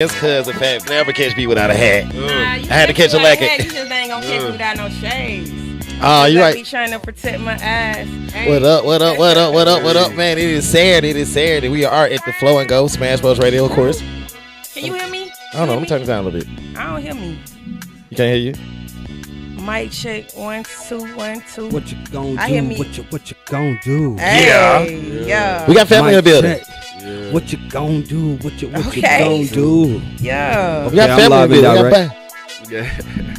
It's cuz the fact never catch me without a hat. I had to catch a lacquer. You just ain't gonna catch me without no shades. Oh, you right. Me trying to protect my eyes. Hey. What up, man? It is Saturday. We are at the Flow and Go Smash Bros Radio, of course. Can you hear me? I don't know. Let me turn it down a little bit. I don't hear me. You can't hear you? Mic check 1 2 1 2. What you gonna do? I hear me. What you gonna do? Hey, yeah. We got family in the building. Yeah. What you gonna do? What you Okay. gonna do? Yeah. We got family in the building. Right? Yeah.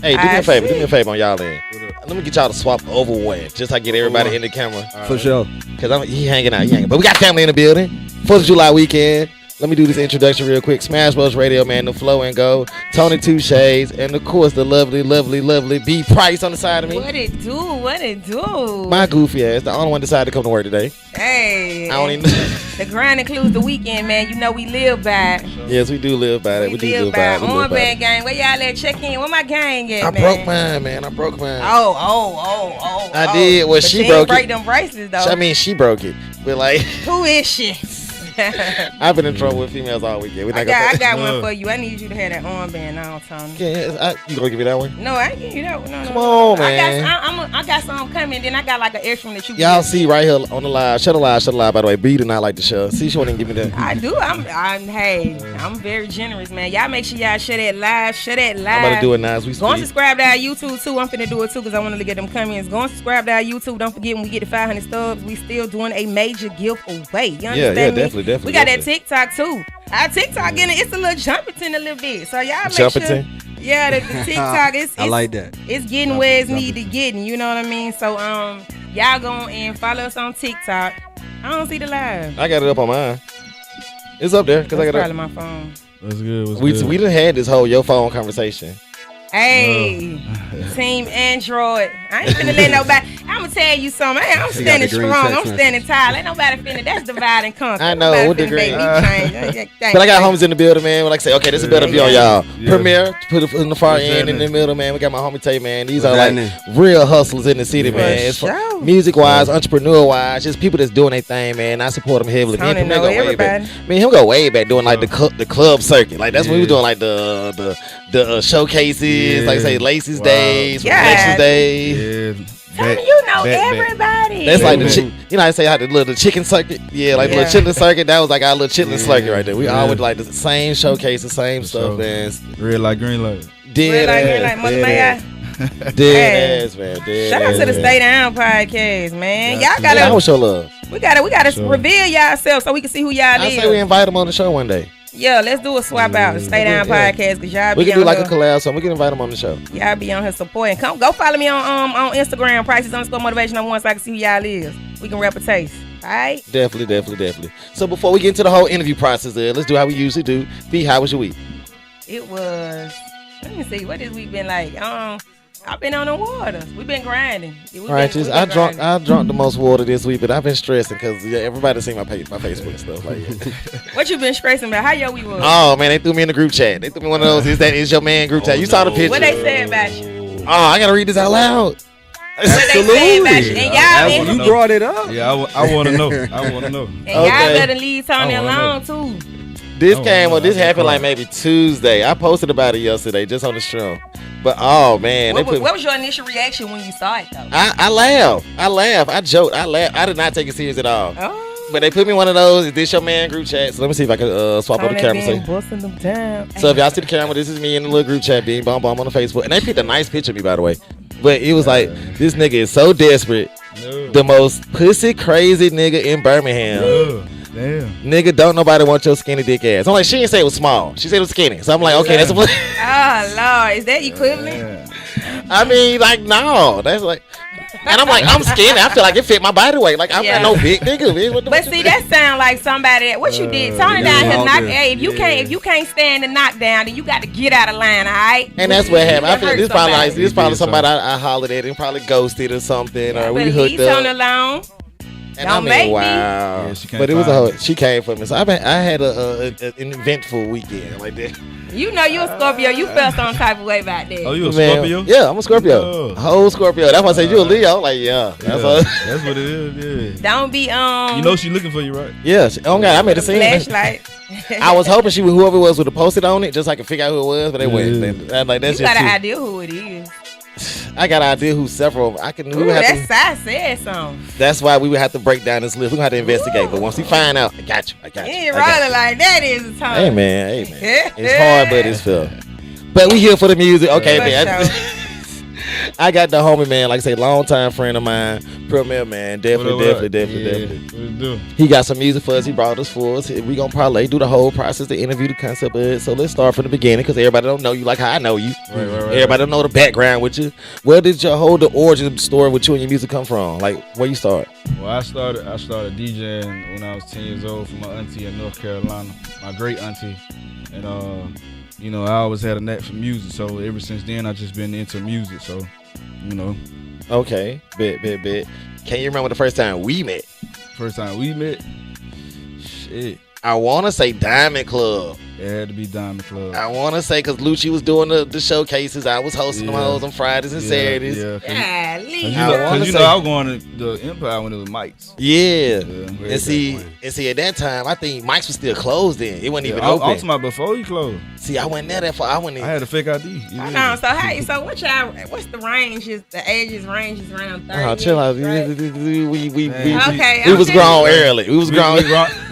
Hey, do me a favor on y'all end. Let me get y'all to swap over one, just so I get everybody in the camera. For sure. Cause he hanging out. But we got family in the building. 4th of July weekend. Let me do this introduction real quick. Smash Bros Radio, man, the Flow and Go, Tonii2Shades, and of course the lovely B.Price on the side of me. What it do? My goofy ass, the only one decided to come to work today. Hey. I don't even. The grind includes the weekend, man. You know we live by it. Yes, we do live by it. We do live by it. Armband gang. Where y'all at? Check in. Where my gang at, I man? broke mine, man. I broke mine. Oh. I did. Well, but she she broke break it. them bracelets, though. I mean, she broke it. But like, Who is she? I've been in trouble with females all weekend. I got one for you. I need you to have that armband now, Tony. Yeah, you gonna give me that one? No, I ain't give you that one. No, Come on, man. I got some coming. Then I got like an extra one that you. Y'all see right here on the live. Shut the live. By the way, B did not like the show. See, she wouldn't give me that. I do. I'm very generous, man. Y'all make sure y'all share that live. I'm about to do it now as we speak. Go and subscribe to our YouTube too. I'm finna do it too because I want to get them comments. Go and subscribe to our YouTube. Don't forget when we get to 500 stubs, we still doing a major giveaway. You understand me? Definitely. We got that TikTok too. Our TikTok it's a little jumping a little bit. So y'all make Jumping? Yeah, the TikTok I like that. It's getting where it's needed to get, you know what I mean? So y'all go and follow us on TikTok. I don't see the live. I got it up on mine. It's up there because I got it. Probably my phone. That's good. We done had this whole your phone conversation. Hey, Team Android. I ain't finna let nobody. I'm gonna tell you something. I'm standing strong. I'm standing tall. Ain't nobody finna. That's divide and conquer. I know. What the green? But I got homies in the building, man. Like I say, okay, this is better view on y'all. Premiere, put it in the far end, in the middle, man. We got my homie Tay, man. These are like real hustlers in the city, man. Music wise, entrepreneur wise, just people that's doing their thing, man. I support them heavily. Me and him go way back. Him go way back doing like the club circuit. Like that's when we was doing like the showcases. Like say Lacey's days, Lexus days. Tony, you know everybody. That's like I say how the chicken circuit. Yeah, like the little chitlin circuit. That was like our little chitlin circuit right there. We all would like the same showcase, the same stuff, man. Red light, green light. Red light, mother may I? Dead ass, man. Shout out to the Stay Down podcast, man. Y'all gotta. I want show love. We gotta reveal y'all so we can see who y'all is. I say we invite them on the show one day. Yeah, let's do a swap out. The Stay Down podcast because y'all be we can on do like here. a collab, so we can invite them on the show. Y'all be on here supporting. Come go follow me on Instagram, Prices_motivation01 so I can see who y'all is. We can rep a taste. All right? Definitely. So before we get into the whole interview process let's do how we usually do. B, how was your week? It was, let me see, what has we been like? I've been on the water. We've been grinding. I drunk the most water this week, but I've been stressing because everybody seen my Facebook stuff. Like, what you been stressing about? How your week was? Oh man, they threw me in the group chat. They threw me one of those. Is your man group chat? You saw the picture? What they said about you? Oh, I gotta read this out loud. What they said about you? And y'all, you brought it up. Yeah, I want to know. And y'all better leave Tony alone too. This happened like maybe Tuesday. I posted about it yesterday, just on the show. But oh man, what was your initial reaction when you saw it though? I laughed. I joked. I laughed. I did not take it serious at all. Oh. But they put me in one of those. Is this your man group chat? So let me see if I can swap on the camera. Busting them down. So if y'all see the camera, this is me in the little group chat being bomb on the Facebook, and they picked a nice picture of me by the way. But it was like this nigga is so desperate, the most pussy crazy nigga in Birmingham. Damn. Nigga, don't nobody want your skinny dick ass. I'm like, she didn't say it was small. She said it was skinny. So I'm like, okay, that's a Oh Lord, is that equivalent? I mean, like, no. That's like, and I'm like, I'm skinny. I feel like it fit my body weight. Like, I'm not no big nigga, bitch. But see, that sound like somebody what you did. Tony down here knock. Hey, if you can't stand the knockdown, then you got to get out of line, all right? And that's what happened. I feel this probably somebody I hollered at and probably ghosted or something, or we hooked up. On alone. And Don't make me. wow. Yeah, she can't But it was find she came for me. So I had an eventful weekend like that. You know you a Scorpio. You felt some type of way about that. Oh, you a Man, Scorpio? yeah, I'm a Scorpio. Yeah. Whole Scorpio. That's why I said you a Leo. Like, yeah. That's all. That's what it is. Yeah. Don't be You know she looking for you, right? Yeah. Oh, God. I made a scene. flashlight. I was hoping whoever it was would have posted on it just so I could figure out who it was, but they wouldn't. Like, that's You got just an too- idea who it is. I got an idea who several. I can. Ooh, that's I said something. That's why we would have to break down this list. We have to investigate. But once we find out, I got you. You I got ain't you. rolling like that is a time. Hey man. It's hard, but it's fun. But we here for the music. Okay, For man. sure. I got the homie, man. Like I say, longtime friend of mine, Premier, man. Definitely. What it do? He got some music for us. He brought us for us. We gonna parlay, do the whole process, the interview, the concept of it. So let's start from the beginning, because everybody don't know you like how I know you. Right. Everybody don't know the background with you. Where did your whole the origin story with you and your music come from? Like, where you start? Well, I started DJing when I was 10 years old for my auntie in North Carolina, my great auntie, and you know, I always had a knack for music, so ever since then I just been into music. So, you know. Okay, bit. Can you remember the first time we met? First time we met, shit, I want to say Diamond Club. it had to be Diamond Club. I want to say because Lucci was doing the showcases. I was hosting them hoes on Fridays and Saturdays. Yeah, Golly. wanna Cause you say- know I was going to the Empire when it was Mike's. Yeah. Yeah. And see, at that time, I think Mike's was still closed then. It wasn't even I was open. talking about before you closed. See, I wasn't there that far. I went in. I had a fake ID. Hold on. So what's the ranges? The ages ranges around 30. Chill out. right? Okay, We I'm was just- grown early. We was grown.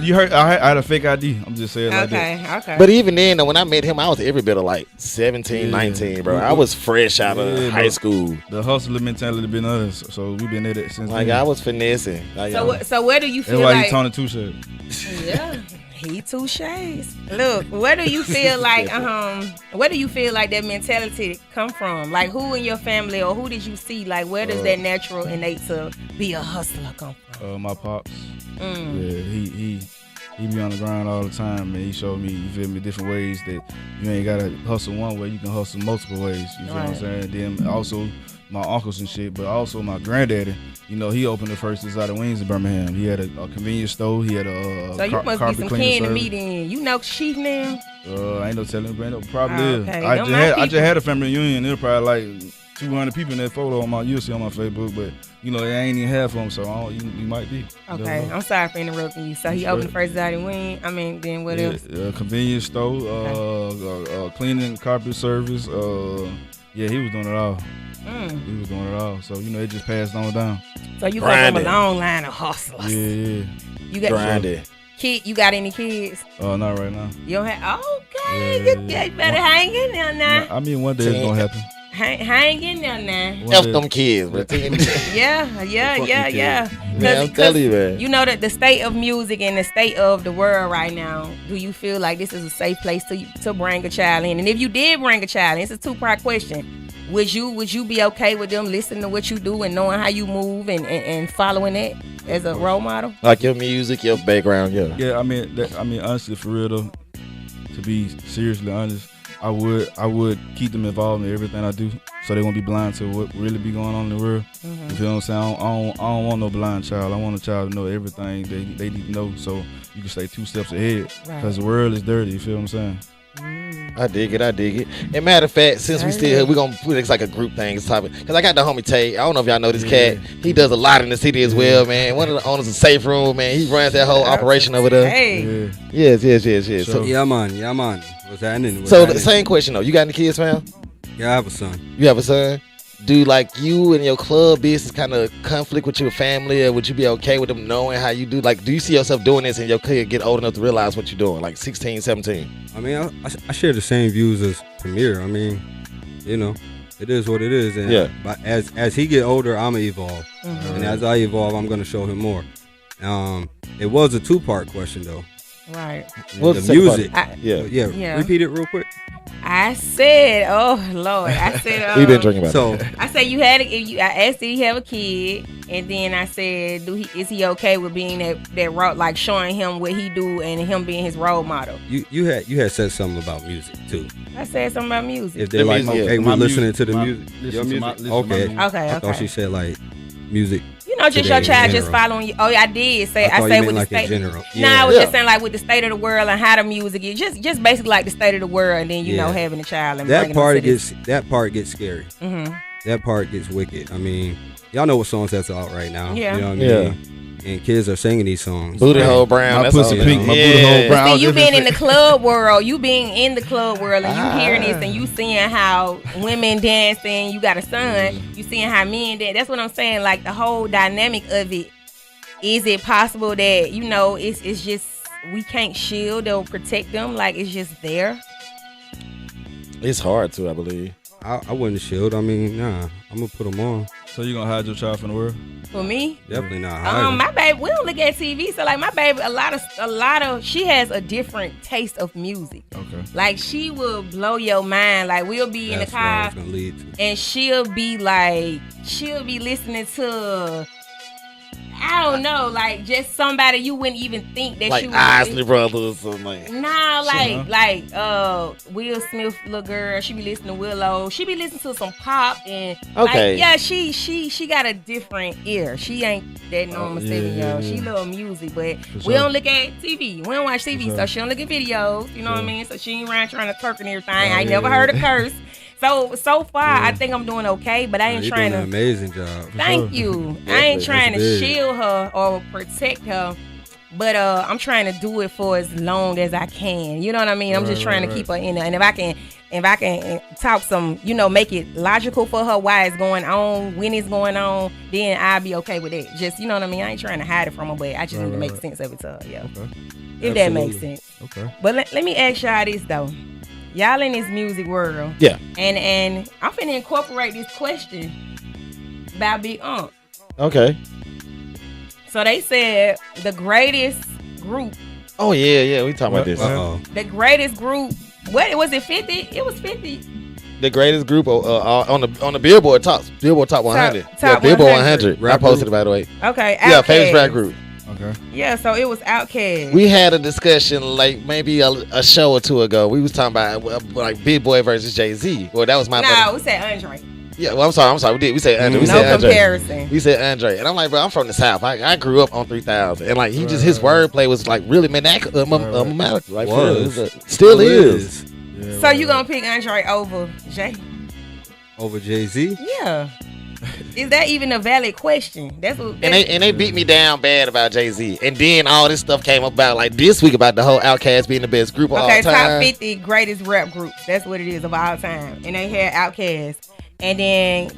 You heard? I had a fake ID. I'm just saying like that. Okay. But even then, though, when I met him, I was every bit of like 17, 19, bro. I was fresh out of Yeah, high bro. school. The hustler mentality been us, so we've been at it since. Like, then. I was finessing. Like, So where do you That's feel why like? you Tonii2Shades. Yeah, he 2 Shades. Look, where do you feel like where do you feel like that mentality come from? Like, who in your family or who did you see? Like, where does that natural innate to be a hustler come from? My pops. Yeah, he be on the grind all the time, man. He showed me, you feel me, different ways that you ain't gotta hustle one way, you can hustle multiple ways. You feel what I'm saying? Then also my uncles and shit, but also my granddaddy. You know, he opened the first inside of Wings in Birmingham. He had a convenience store. He had a So you must be some kin to me then. You know Chief now? I ain't no telling, Brando. Probably Oh, is. okay. I Them just my had people. a family reunion. There were probably like 200 people in that photo on you'll see on my Facebook, but you know, they ain't even half of them, so you might be. Okay, I'm sorry for interrupting you. So he opened the first Zaddy Wing. I mean, then what else? Convenience store, cleaning, carpet service. Yeah, he was doing it all. He was doing it all. So, you know, it just passed on down. So you come from a long line of hustlers. Yeah. You got grinding. You got any kids? Not right now. You don't have? Okay, Yeah. you better hang in there now. I mean, one day it's going to happen. Hang in there now. One F day. them kids, bro. Yeah. Man, I'm telling you, man. You know that the state of music and the state of the world right now, do you feel like this is a safe place to bring a child in? And if you did bring a child in, it's a two-part question. Would you be okay with them listening to what you do and knowing how you move and following it as a role model? Like your music, your background, yeah. Yeah, I mean, honestly, for real though, to be seriously honest, I would keep them involved in everything I do, so they won't be blind to what really be going on in the world. You feel what I'm saying? I don't want no blind child. I want a child to know everything they need to know, so you can stay 2 steps ahead. Because the world is dirty. You feel what I'm saying? I dig it. And matter of fact, since we still here, we're going to put it like a group thing. Because I got the homie Tay. I don't know if y'all know this cat. He does a lot in the city as well, man. One of the owners of Safe Room, man. He runs that whole operation over there. Hey. Yes. So- Yeah, man. What's happening? So the same question, though. You got any kids, fam? Yeah, I have a son. You have a son? Do like you and your club business kind of conflict with your family, or would you be okay with them knowing how you do? Like, do you see yourself doing this and your kid get old enough to realize what you're doing, like 16, 17? I mean, I share the same views as Premier. I mean, you know, it is what it is. And Yeah. But as he get older, I'm gonna evolve, and as I evolve, I'm gonna show him more. It was a 2-part question though. Right. What's The the music. second part? Yeah. Yeah. Repeat it real quick. I said, oh Lord, I said, We've been drinking about So I said you had I asked did he have a kid, and then I said, is he okay with being that route, like showing him what he do and him being his role model? you had said something about music too. I said something about music. If they're like, music, okay, my we're listening music, to the my- music, listen your to music. my- listen to my Okay. music. Okay. I thought she said like music. You just your child just following you. Oh, yeah, I did say. I say with the state. General. Nah, I was just saying like with the state of the world and how the music is. Just basically like the state of the world, and then you know having a child and that part gets scary. Mm-hmm. That part gets wicked. I mean, y'all know what songs that's out right now. Yeah. You know what I mean? And kids are singing these songs. Booty hole brown. My pussy pink. My booty hole brown. See, you been in the club world. You being in the club world, and you hearing this, and you seeing how women dancing. You got a son. You seeing how men dance. That's what I'm saying. Like the whole dynamic of it. Is it possible that it's just we can't shield or protect them? Like it's just there. It's hard to, I believe. I wouldn't shield. I mean, nah. I'm gonna put them on. So you gonna hide your child from the world? For me, definitely not. My baby, we don't look at TV, so like my baby, a lot of, she has a different taste of music. Okay. Like she will blow your mind. Like we'll be in the car, and she'll be listening to. I don't know, like just somebody you wouldn't even think that like she would. Isley Brothers or something like. Nah, like Will Smith, little girl. She be listening to Willow. She be listening to some pop and okay. Like, yeah, she got a different ear. She ain't that normal 7-year-old. She love music, but we don't look at TV. We don't watch TV, so she don't look at videos. You know what I mean? So she ain't around trying to twerk and everything. I ain't never heard a curse. So far, I think I'm doing okay, but I ain't trying to. You're doing an amazing job. Thank you. I ain't trying to shield her or protect her, but I'm trying to do it for as long as I can. You know what I mean? I'm just trying to keep her in there, and if I can talk some, make it logical for her why it's going on, when it's going on, then I'll be okay with it. Just you know what I mean? I ain't trying to hide it from her, but I just need to make sense of it to her. Yeah, okay. If that makes sense. Okay. But let me ask y'all this though. Y'all in this music world. Yeah. And I'm finna incorporate this question about Big Unc. Okay. So they said the greatest group. Oh, yeah. We talking about this. Uh-oh. The greatest group. What was it, 50? It was 50. The greatest group on the Billboard Top 100. Top Billboard 100. 100. I posted it, by the way. Okay. Yeah, famous rap group. Okay. Yeah, so it was Outkast. We had a discussion like maybe a show or two ago. We was talking about like Big Boy versus Jay-Z. Well, that was my. No, we said Andre. Yeah, well, I'm sorry. We said Andre. We no said Andre. comparison. We said Andre, and I'm like, bro, I'm from the South. I grew up on 3000, and like his wordplay was like really maniacal, like still is. Yeah, so you gonna pick Andre over Jay? Over Jay-Z? Yeah. Is that even a valid question? That's what. And they beat me down bad about Jay-Z, and then all this stuff came about like this week about the whole Outkast being the best group of all time. Okay, top 50 greatest rap groups. That's what it is of all time, and they had Outkast, and then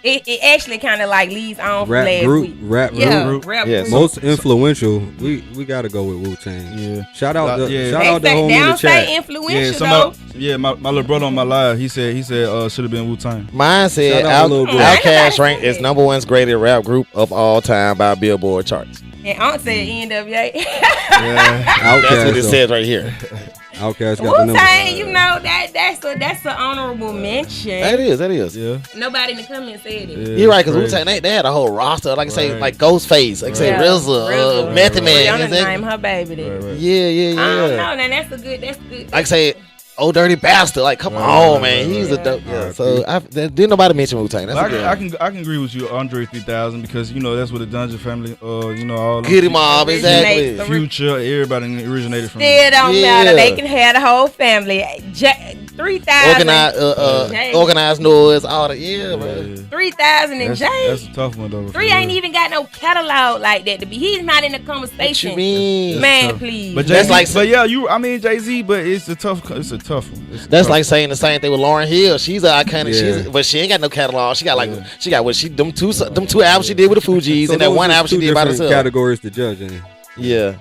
it actually kind of like leads on from last week. Rap group. Yes. Most influential. We gotta go with Wu-Tang. Yeah. Shout out the They homie in the chat. say influential though. My little brother on my live, he said should have been Wu-Tang. Mine said Outkast ranked as number one's greatest rap group of all time by Billboard charts. And Aunt said NWA. That's what it says right here. Outkast got the number. Wu-Tang, that's an honorable mention. That is. Yeah. Nobody in the comments said it. Yeah, you're right, because Wu-Tang they had a whole roster, like I say, like Ghostface, like say RZA, Method Man. Rihanna named her baby there. Right. Yeah. I don't know. Now that's good. Like I say, Oh Dirty Bastard, like come on, man, he's a dope. Yeah. So didn't nobody mention Wu-Tang. That's I can agree with you, Andre 3000, because that's what the Dungeon family, all Goody Mob, exactly. Future, everybody originated from. Still don't matter. They can have the whole family. 3,000. Organized noise, all that. Bro. 3,000 and Jay. That's a tough one though. 3 ain't even got no catalog like that to be. He's not in the conversation. What you mean? Man, please. But that's like, Jay-Z, but it's a tough one. That's like saying the same thing with Lauryn Hill. She's an iconic. But she ain't got no catalog. She got them two albums she did with the Fugees, and that one album she did by herself. Categories to judge in. Yeah.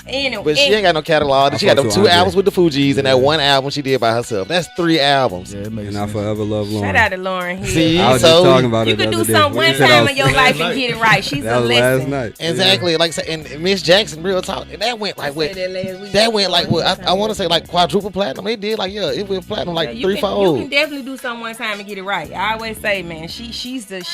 Anyway, but she ain't got no catalog. She got them 2 albums with the Fugees and that one album she did by herself. That's 3 albums. Yeah, it makes and sense. I forever love Lauryn. Shout out to Lauryn Hill. See, I was just talking about you it. You could do something one time in your life and get it right. She's a lesson. Last night. Exactly. Yeah. Like and Miss Jackson, real talk. And that went like what? That went like what? I want to say like quadruple platinum. It did it went platinum like 3-4. You can definitely do something one time and get it right. I always say, man, she's the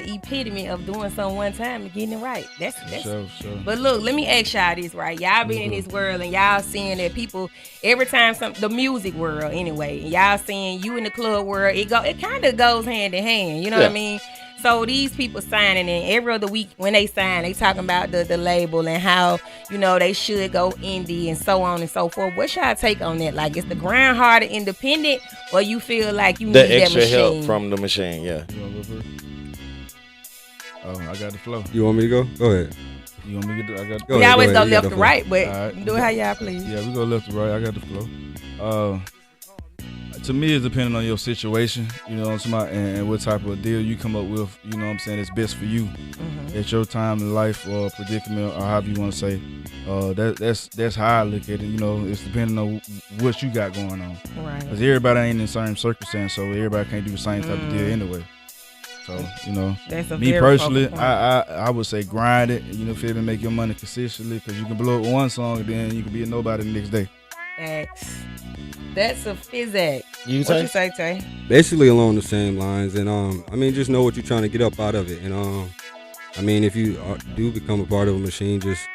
epitome of doing something one time and getting it right. That's sure. But look, let me ask y'all this, right? Y'all been in this world and y'all seeing that people every time the music world anyway, and y'all seeing you in the club world, it kind of goes hand in hand. You know what I mean? So these people signing, and every other week when they sign, they talking about the label and how, they should go indie and so on and so forth. What's y'all take on that? Like, is the grind harder independent, or you feel like you need the extra that machine? help from the machine? Yeah. You want to go first? Oh, I got the flow. You want me to go? Go ahead. You want me to get the, I got. We always go left to flow. right, but Alright. do it how y'all please. Yeah, we go left to right. I got the flow. To me, it's depending on your situation, and what type of deal you come up with, that's best for you at your time in life or predicament or however you want to say. That's how I look at it. It's depending on what you got going on. Right. Because everybody ain't in the same circumstance, so everybody can't do the same type of deal anyway. So, That's a me very personally, focal point. I would say grind it, feel me, make your money consistently, because you can blow up one song and then you can be a nobody the next day. That's a physic. What you say, Tay? Basically along the same lines, and just know what you're trying to get up out of it, and if you do become a part of a machine, just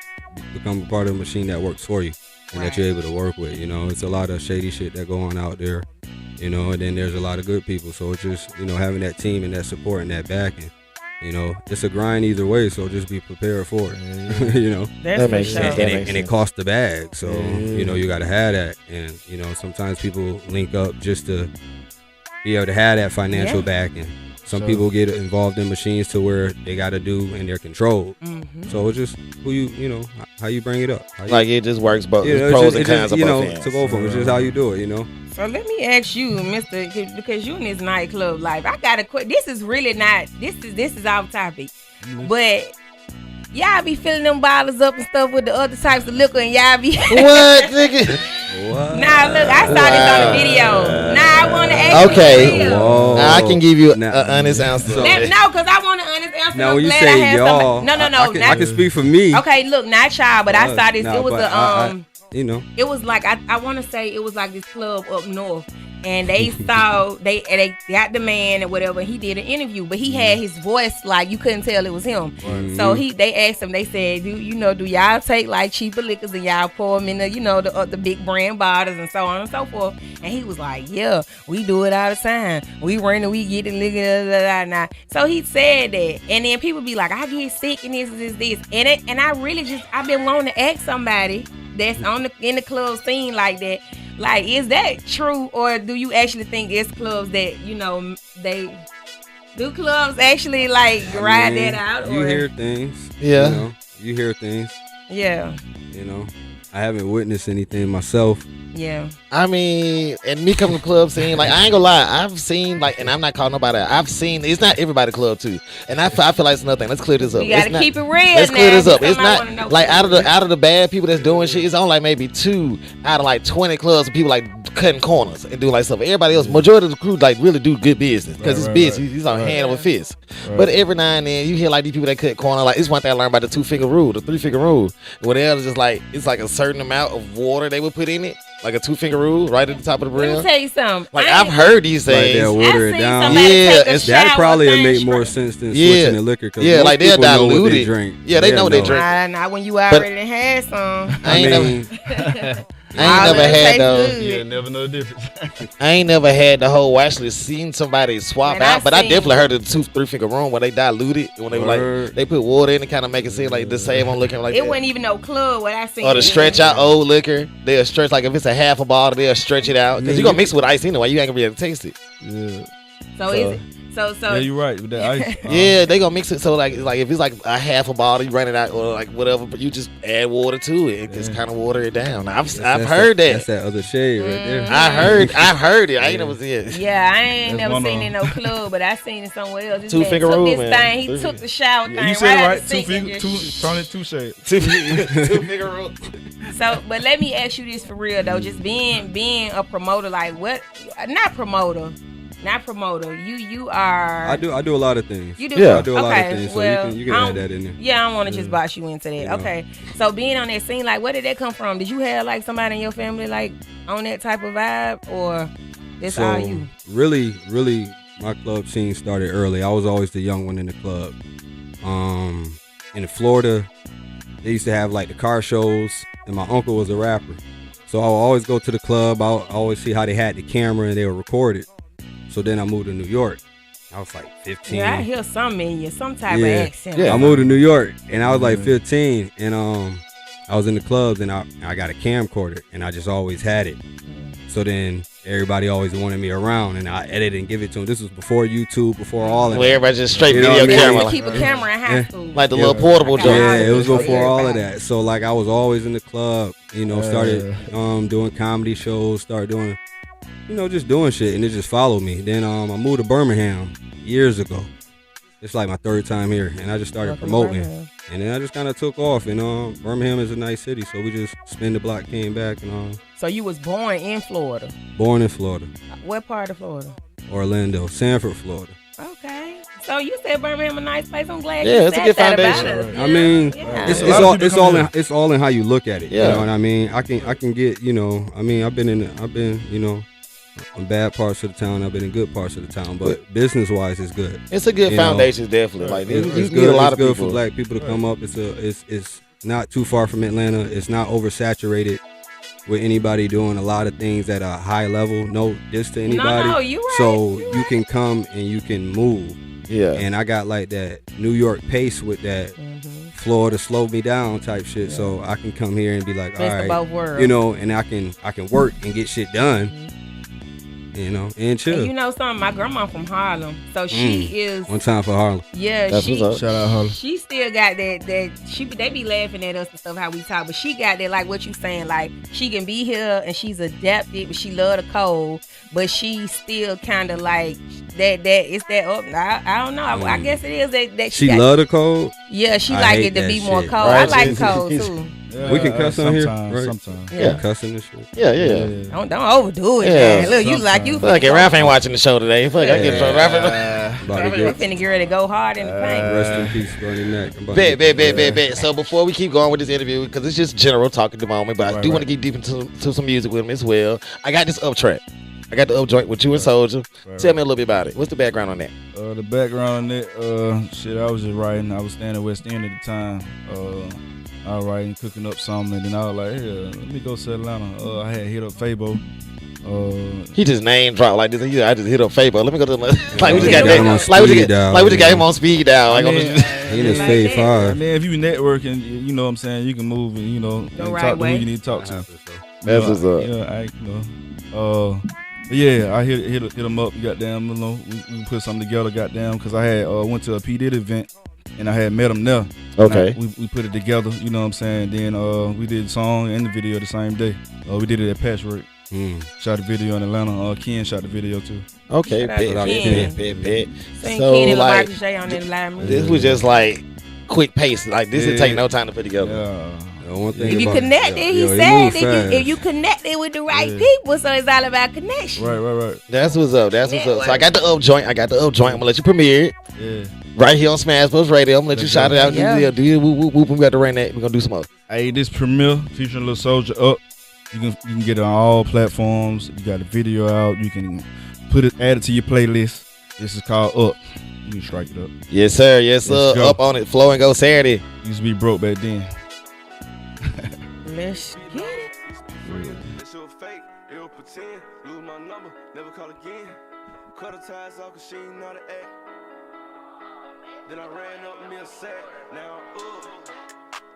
become a part of a machine that works for you and that you're able to work with. It's a lot of shady shit that go on out there, and then there's a lot of good people. So it's just having that team and that support and that backing. It's a grind either way, so just be prepared for it. That makes sense. And it costs the bag, so you got to have that. And sometimes people link up just to be able to have that financial backing. Some people get involved in machines to where they got to do and they're controlled. So it's just who how you bring it up. It just works both. Pros and cons of both ends. To both of them. It's just how you do it. So let me ask you, Mister, because you in this nightclub life, I gotta quit. This is really not. This is off topic, but y'all be filling them bottles up and stuff with the other types of liquor, and y'all be What, nigga? What? Nah, look, I saw this on the video. Nah, I want to ask Okay. you. Whoa. I can give you an honest answer. No, because I want an honest answer. Now I'm when you glad say I had y'all, somebody. No, I can speak for me. Okay, look, not y'all, but I saw this. It was it was like I want to say it was like this club up north, and they saw they got the man or whatever. He did an interview, but he had his voice like you couldn't tell it was him. So they asked him. They said, do y'all take like cheaper liquors and y'all pour them in the big brand bottles and so on and so forth? And he was like, yeah, we do it all the time. We run and we get the liquor. So he said that, and then people be like, I get sick and this, and I really I've been wanting to ask somebody that's in the club scene like that. Like, is that true, or do you actually think it's clubs that they do clubs actually like ride that out? You hear things. Yeah. You hear things. Yeah. I haven't witnessed anything myself. Yeah. I mean, and me coming to club scene, like, I ain't gonna lie, I've seen, like, and I'm not calling nobody out, I've seen, it's not everybody club too, and I feel like it's nothing. Let's clear this up. You gotta keep it real. Let's clear this up. It's not like out out of the bad people that's doing shit. It's only like maybe 2 out of like 20 clubs of people like cutting corners and doing like stuff. Everybody else, majority of the crew, like really do good business because it's business. He's on hand with fist. But every now and then you hear like these people that cut corner. Like, it's one thing I learned about the 2-finger rule, the 3-finger rule. Where they're just like, it's like a certain amount of water they would put in it. Like a 2-finger rule right at the top of the brim. Let me tell you something. Like, I've heard these Like things. they'll water it down. Yeah, that probably would make more sense than switching the liquor. Yeah, like they'll dilute they it. drink. Yeah, they know what they drink. Not when you already had some. I ain't never had those. Yeah, never know the difference. I ain't never had the whole actually seen somebody swap Man, out, but I definitely heard of the 2-3-finger room where they dilute it when they were like they put water in and kind of make it seem like the same on looking like it that. wasn't even no club what I seen. Or the stretch out old liquor, they'll stretch like if it's a half a bottle, they'll stretch it out because you gonna mix it with ice anyway. You ain't gonna be able to taste it. Yeah. So is it? So Yeah, you're right with that ice. Yeah, they gonna mix it so like if it's like a half a bottle, you run it out or like whatever, but you just add water to it. Just kind of water it down. I've heard that. That's that other shade right there. I've heard it. I ain't never seen it. Yeah, I ain't That's never one seen it of in no club, but I seen it somewhere else. This 2-finger man took rule, this man. thing. He took the shower thing You said right it out right. the sink and just- Tonii2Shades. 2-finger rule. So, but let me ask you this for real though. Just being a promoter, like what? Not promoter. You are. I do a lot of things. You do. Yeah. I do a lot of things. So well, you can add that in there. Yeah, I don't want to just box you into that. Okay. So being on that scene, like, where did that come from? Did you have like somebody in your family like on that type of vibe, or that's all you? Really, my club scene started early. I was always the young one in the club. In Florida, they used to have like the car shows, and my uncle was a rapper. So I would always go to the club. I would always see how they had the camera and they would record it. So then I moved to New York. I was like 15. Yeah, I hear some in you, some type of accent. Yeah. I moved to New York, and I was like 15, and I was in the clubs, and I got a camcorder, and I just always had it. So then everybody always wanted me around, and I edited and give it to them. This was before YouTube, before all of that. Everybody just straight video You camera. used to keep a camera in high school. Like the little portable joint. Yeah, it was before all of that. So like I was always in the club, started doing comedy shows, started doing, just doing shit, and it just followed me. Then I moved to Birmingham years ago. It's like my third time here, and I just started promoting. And then I just kind of took off, and Birmingham is a nice city, so we just spin the block, came back, and So you was born in Florida? Born in Florida. What part of Florida? Orlando, Sanford, Florida. Okay. So you said Birmingham a nice place. I'm glad you it's said a good that foundation. about us. I mean, it's all in how you look at it. Yeah. You know what I mean? I can get, I've been in bad parts of the town. I've been in good parts of the town, but business wise, it's good. It's a good foundation, definitely. Like it's you good. need a lot of good people for black people to come up. It's not too far from Atlanta. It's not oversaturated with anybody doing a lot of things at a high level. No diss to anybody. No, you right. So you can come and you can move. Yeah. And I got like that New York pace with that Florida slow me down type shit. Yeah. So I can come here and be like, all right, both worlds. And I can work and get shit done. And chill. And you know something? My grandma from Harlem, so she is. One time for Harlem. Yeah, that's what's up. Shout out Harlem. She still got that. They be laughing at us and stuff how we talk, but she got that, like what you saying, like she can be here and she's adapted, but she love the cold, but she still kind of like that. It's that up. I don't know. I guess it is that she love the cold. Yeah, she like it to be more cold. Right? I like cold too. Yeah, we can cuss on here, right? Sometimes. Yeah, cussing and shit. Yeah. Don't overdo it, Yeah, man. Look, you like you. Fuck it, Ralph ain't watching the show today. Fuck, I get Ralph. I'm finna get ready to go hard in the paint. Rest in peace, Bernie Mac. Bet. So before we keep going with this interview, because it's just general talk at the moment, but I do want to get deep into some music with him as well. I got this up track. I got the up joint with you and Soldier. Tell me a little bit about it. What's the background on that? The background on that, I was just writing. I was staying at West End at the time. I was writing, cooking up something, and then I was like, hey, let me go to Atlanta. I had hit up Fabo. He just name dropped like this. I just hit up Fabo. Let me go to the like we just got him on speed dial. Like we just got him on speed dial. Like he just stayed far. Man, if you network and you know what I'm saying, you can move and and talk to who you need to talk to. That's what's up. Yeah, I hit him up. Goddamn, we put something together. Goddamn, because I had went to a P Diddy event. And I had met him there. Okay. We put it together, you know what I'm saying? Then we did the song and the video the same day. We did it at Patchwork. Shot the video in Atlanta. Ken shot the video too. Okay, bet. So like, this was just like quick pace. Like this didn't take no time to put together. If you connected, he said if you connected with the right people, so it's all about connection. Right. That's what's up. So I got the up joint. I'm gonna let you premiere it. Yeah. Right here on Smash Bros Radio. I'm gonna let you shout it out. Yeah. Do you whoop whoop. We got to run that. We're gonna do some more. Hey, this premiere featuring Lil Soldier up. You can get it on all platforms. You got the video out. You can add it to your playlist. This is called Up. You can strike it up. Yes, sir. Up on it. Flow and go Saturday. Used to be broke back then. Let's get it. Then I ran up me a sack, now I'm up.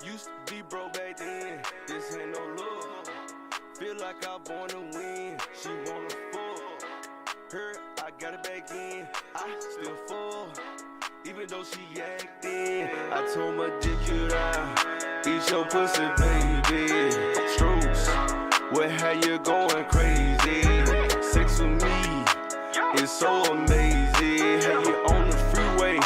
Used to be broke back then, this ain't no look. Feel like I born to win, she wanna fuck. Her, I got it back in, I still full. Even though she acting, I told my dick you out. Eat your pussy, baby. Strokes, what how you going crazy? Sex with me, it's so amazing. How you on the freeway?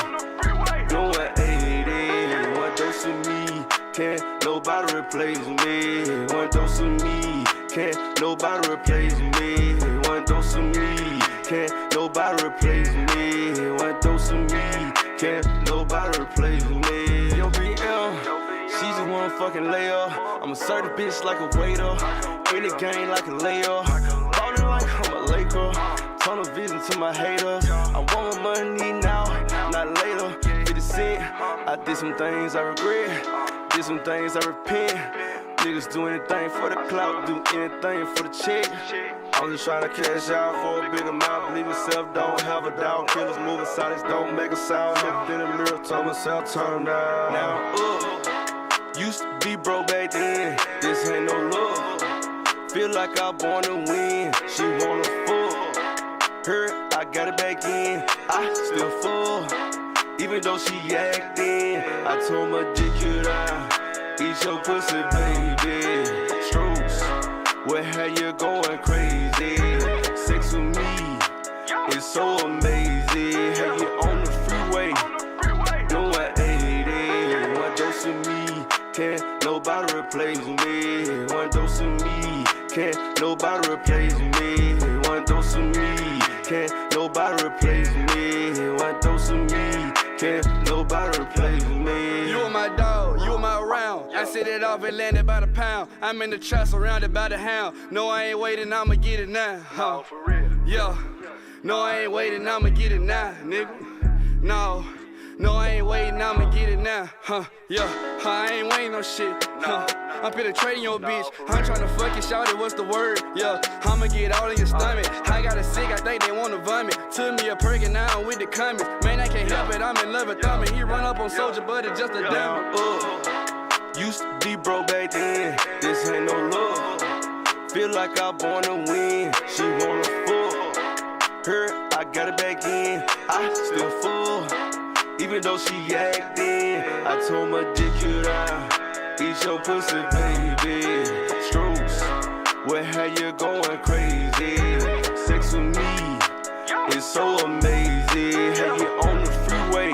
Going 80, one dose of me, can't nobody replace me. One dose of me, can't nobody replace me. One dose of me, can't nobody replace me. One dose of me, can't nobody replace me. Yo, BM, she just wanna fucking lay up. I'ma serve the bitch like a waiter, in the game like a layer. Ballin' like I'm a Laker, tunnel vision to my haters. I want my money now, not later. 50 Cent, I did some things I regret, did some things I repent. Niggas do anything for the clout, do anything for the check. I'm just trying to cash out for a big amount. Believe yourself, don't have a doubt. Killers moving silence, don't make a sound. Looked in the mirror, told myself, turn down. Now, used to be broke back then. This ain't no love. Feel like I'm born to win. She wanna fuck. Her, I got it back in. I still full. Even though she acting, I told my dick you down. Eat your pussy, baby. Strokes. Where how you going crazy? Sex with me, it's so amazing. How you on the freeway, doing 80. One dose of me, can't nobody replace me. One dose of me, can't nobody replace me. One dose of me, can't nobody replace me. One dose of me, can't nobody replace me. You are my dog, you are my round. I set it off and landed by the pound. I'm in the trap surrounded by the hound. No, I ain't waiting, I'ma get it now. Huh? For real. Yeah. No, I ain't waiting, I'ma get it now, nigga. No, I ain't waiting, I'ma get it now. Huh? Yeah. I ain't waiting no shit. Huh? I'm penetrating your bitch. I'm tryna fuck you, shout it, what's the word? Yeah, I'ma get all in your stomach. I got a sick, I think they wanna vomit. Took me a perk and now I'm with the comments. Man, I can't help it, I'm in love with Thummy. He run up on Soldier, but it's just a dummy. Used to be broke back then. This ain't no love. Feel like I'm born to win. She wanna fuck. Her, I got it back in. I still full. Even though she acting, I told my dick you down. Eat your pussy, baby. Strokes. Where how you going crazy? Sex with me, it's so amazing. How you on the freeway,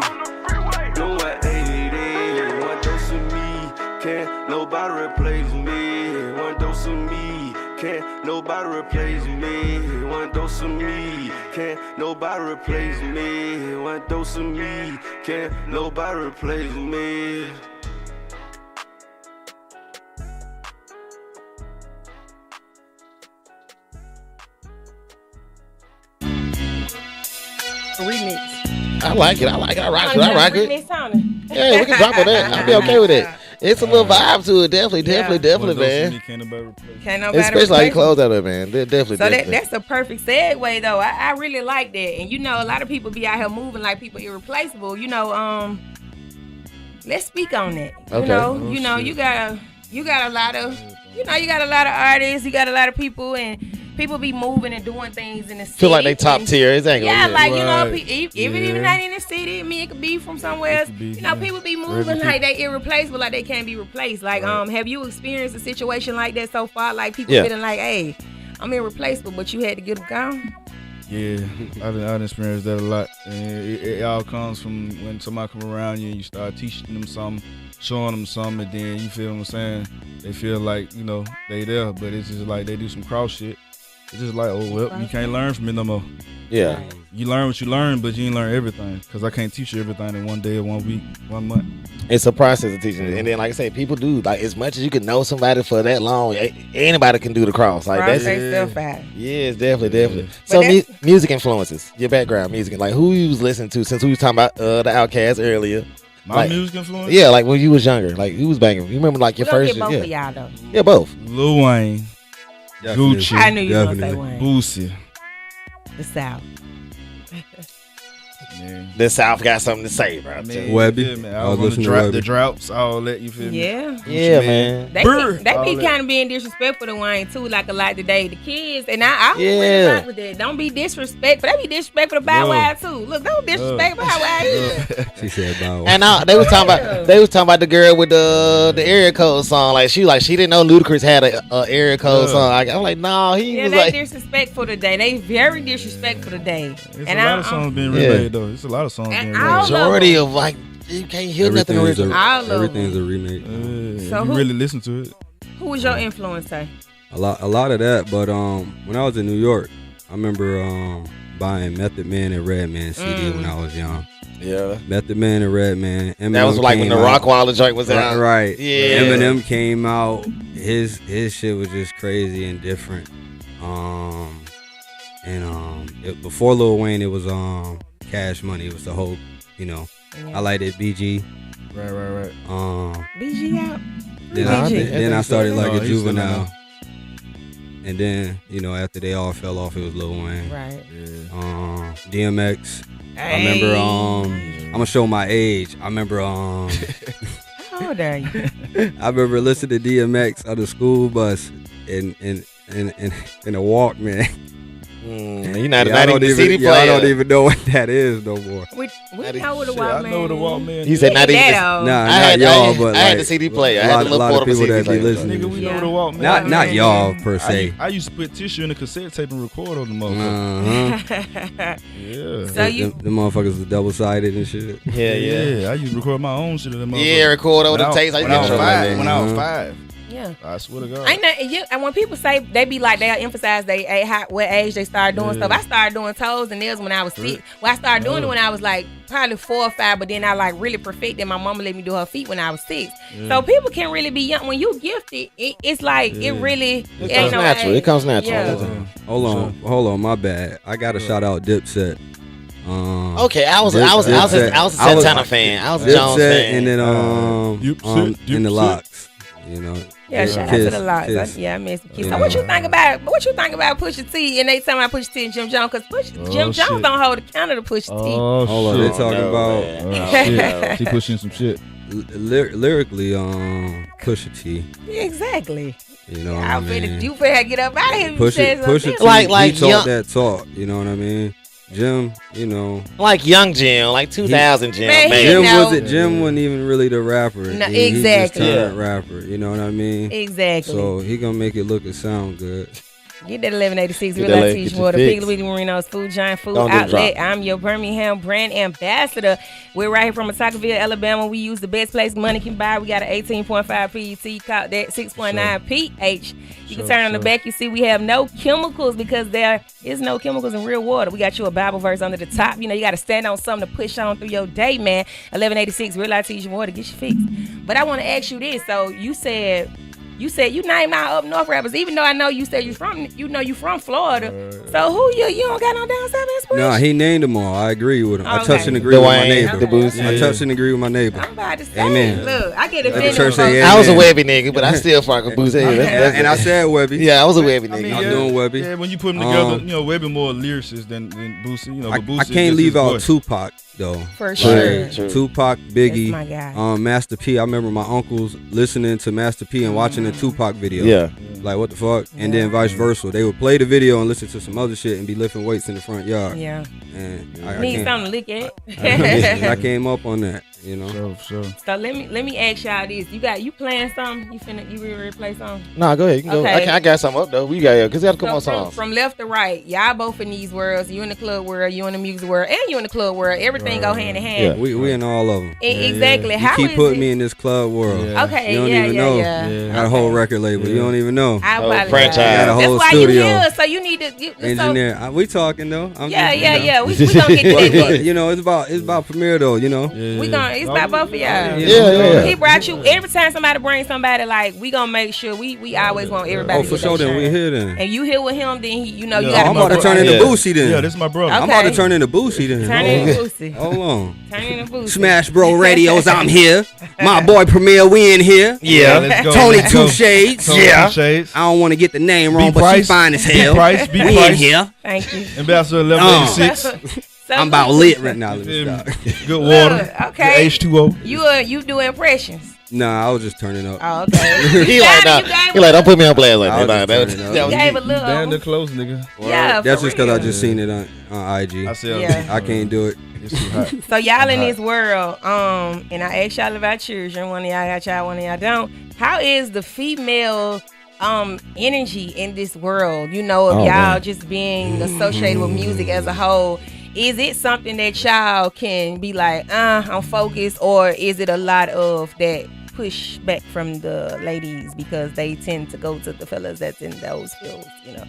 doing 80. One dose of me, can't nobody replace me. One dose of me, can't nobody replace me. One dose of me, can't nobody replace me. One dose of me, can't nobody replace me. Remix. I like it. I rock it. Remix sounding. Yeah, we can drop on that. I'll be okay with it. It's a little vibe to it. Definitely, man. Can't nobody Especially how you replace close out of it, man. Definitely. So that's a perfect segue, though. I really like that. And, you know, a lot of people be out here moving like people irreplaceable. You know, let's speak on that. Okay. You know, you got a lot of, artists, you got a lot of people, and people be moving and doing things in the city. Feel like they top tier. Exactly. Yeah, like, you know, Right. even not in the city, I mean, it could be from somewhere else. You know, people be moving like they irreplaceable, like they can't be replaced. Like, have you experienced a situation like that so far? Like, people feeling like, hey, I'm irreplaceable, but you had to get them gone? Yeah, I done experienced that a lot. And it all comes from when somebody come around you and you start teaching them something, showing them something, and then you feel what I'm saying? They feel like, you know, they there, but it's just like they do some cross shit. It's just like, oh, well, you can't learn from it no more. Yeah. You learn what you learn, but you ain't learn everything. Because I can't teach you everything in 1 day or 1 week, 1 month. It's a process of teaching it. And then, like I say, people do, like, as much as you can know somebody for that long, anybody can do the cross. Like, Cross that's ain't still fast. Yeah, it's definitely. So music influences, your background music, like who you was listening to, since we was talking about the Outkast earlier. My music influence? Yeah, like when you was younger, like who was banging? You remember like your first? Get both of y'all though. Yeah, both. Lil Wayne, Gucci, I knew you were gonna say Wayne. Boosie. The South. Yeah. The South got something to say, bro. Webby. Yeah, man. I was on the droughts, all that, you feel me? Yeah. Yeah, man. They be kind of being disrespectful to Wayne too, like a lot today. The kids, and I really rock with that. Don't be disrespectful. They be disrespectful to Bow Wow too. Look, don't disrespect Bow Wow either. She said Bow Wow. And they was talking about the girl with the area code song. Like she didn't know Ludacris had a area code song. I'm like, no, he was they like disrespectful today. They very disrespectful today. It's a lot of songs being remade though. It's a lot of songs being remade. Majority of like you can't hear nothing original. Everything's a remake. So you really listen to it. Who was your influence, Tay? A lot of that, but when I was in New York, I remember buying Method Man and Redman CD when I was young. Yeah. Method Man and Redman. Eminem that was like when the Rockwaller joint was out. Right. Yeah. Eminem came out. His shit was just crazy and different. Before Lil Wayne, it was Cash Money. It was the whole, I liked it. BG. Right. BG out. Then I started like a Juvenile. And then, you know, after they all fell off, it was Lil Wayne. Right. DMX. I remember, I'm gonna show my age. I remember, How old are you? I remember listening to DMX on the school bus in a Walkman. You're not even the CD player. I don't even know what that is no more. We know what a Walkman. I know what a Walkman. He said not even. Nah, not y'all, but I had the CD player. I had the a lot little of people portable that CD be player. listening. Nigga, we know what a Walkman. Not y'all per se. I used to put tissue in the cassette tape and record on the motherfucker. Yeah. So you, the motherfuckers was double sided and shit. Yeah. I used to record my own shit in the motherfucker. Yeah, record over the When tapes. When I was 5. yeah. I swear to God. I know, and when people say they be like they emphasize what age they start doing stuff. I started doing toes and nails when I was 6. Well, I started doing it when I was like probably 4 or 5, but then I like really perfected. My mama let me do her feet when I was 6. So people can really be young when you gifted. It's like it really It ain't comes no natural. age. It comes natural. Yeah. Hold on, my bad. I gotta shout out Dipset. Okay, I was a Santana fan. I was a Jones fan. And then in the Locks, you know. Yeah, shout out to the Locks. I miss Kiss. So what you think about Pusha T? And they talking about Pusha T and Jim Jones because Jim Jones don't hold the counter to Pusha T. Oh, hold on, they talking about He pushing some shit. Lyrically, Pusha T. Exactly. You know what I mean? You better get up out of here. Pusha T, like he talk that talk. You know what I mean? Jim, you know, like young Jim, like 2000 Jim. Jim wasn't even really the rapper. No, he exactly. just turned rapper. You know what I mean? Exactly. So he gonna make it look and sound good. Get that 1186 Real Life Teach Water, Piggly Wiggly Marino's Food Giant Food Outlet. I'm your Birmingham brand ambassador. We're right here from Atacaville, Alabama. We use the best place money can buy. We got an 18.5 PET, caught that 6.9 pH. You can turn on the back. You see we have no chemicals because there is no chemicals in real water. We got you a Bible verse under the top. You know, you got to stand on something to push on through your day, man. 1186 Real Life Teach Water, get you fixed. But I want to ask you this. So you said you named our up north rappers, even though I know you said you from Florida. So who you don't got no down south inspiration? No, he named them all. I agree with him. Okay. I touch and agree with my neighbor. Okay. I touch and agree with my neighbor. I'm about to say, Amen. look, I get Let the offended. church say I was a Webby nigga, but I still fuck a Boosie. And I said Webby. Yeah, I was a Webby nigga. I'm doing Webby. Yeah, when you put them together, you know, Webby more lyricist than Boosie. You know, but Boosie I can't leave out voice. Tupac though. For sure. Like, Tupac, Biggie, That's my guy. Master P. I remember my uncles listening to Master P and watching the Tupac video. Yeah. Like what the fuck? And then vice versa. They would play the video and listen to some other shit and be lifting weights in the front yard. Yeah. And Need something to lick at. I came up on that, you know. Sure. So let me ask y'all this. You playing something? You ready to play something? Nah, go ahead. You can go. Okay. I got something up though. We got because we got a couple more songs. From left to right, y'all both in these worlds. You in the club world, you in the music world, and you in the club world. Everything go hand in hand. Yeah. We in all of them. Exactly. You How keep is putting it? me in this club world. Yeah. Okay. You don't yeah, even yeah, know. yeah. Got a whole record label. You don't even know. I apologize. franchise. Got a whole That's why studio. you here. So you need to Engineer. We talking though. Yeah. We gonna get But, to but, that. you know, it's about Premier though. You know. It's about both of y'all. Yeah. He brought you every time somebody brings somebody. Like we gonna make sure we always want everybody. Oh, to for get sure. their Then we shine. here then. And you here with him, then you know you Yeah, gotta. I'm about to turn into Boosie then. Yeah, this is my brother. Okay. I'm about to turn into Boosie then. Turn into Boosie. Hold on. Turn into Boosie. Smash Bro Radios, I'm here. My boy Premier, we in here. Yeah. Let's go. Tonii2Shades. Tonii2Shades. I don't want to get the name wrong, but she B.Price. fine as hell. B.Price. We in B.Price. here. Thank you. Ambassador 1186. So I'm about lit right now. Let me stop. Good water. Okay. Good H2O. You do impressions. Nah, I was just turning up. Oh, okay. He like, nah, he like, don't put me on blast like I that. was Nah, just that was Gave a You damn near little. close, nigga. Yeah, That's for just because I real. just seen it on IG. I said, Yeah. I can't do it. It's too hot. So y'all in this world, and I asked y'all about children. One of y'all got y'all, one of y'all don't. How is the female energy in this world? You know, of y'all man. just being associated with music as a whole. Is it something that y'all can be like, I'm focused, or is it a lot of that push back from the ladies because they tend to go to the fellas that's in those fields, you know?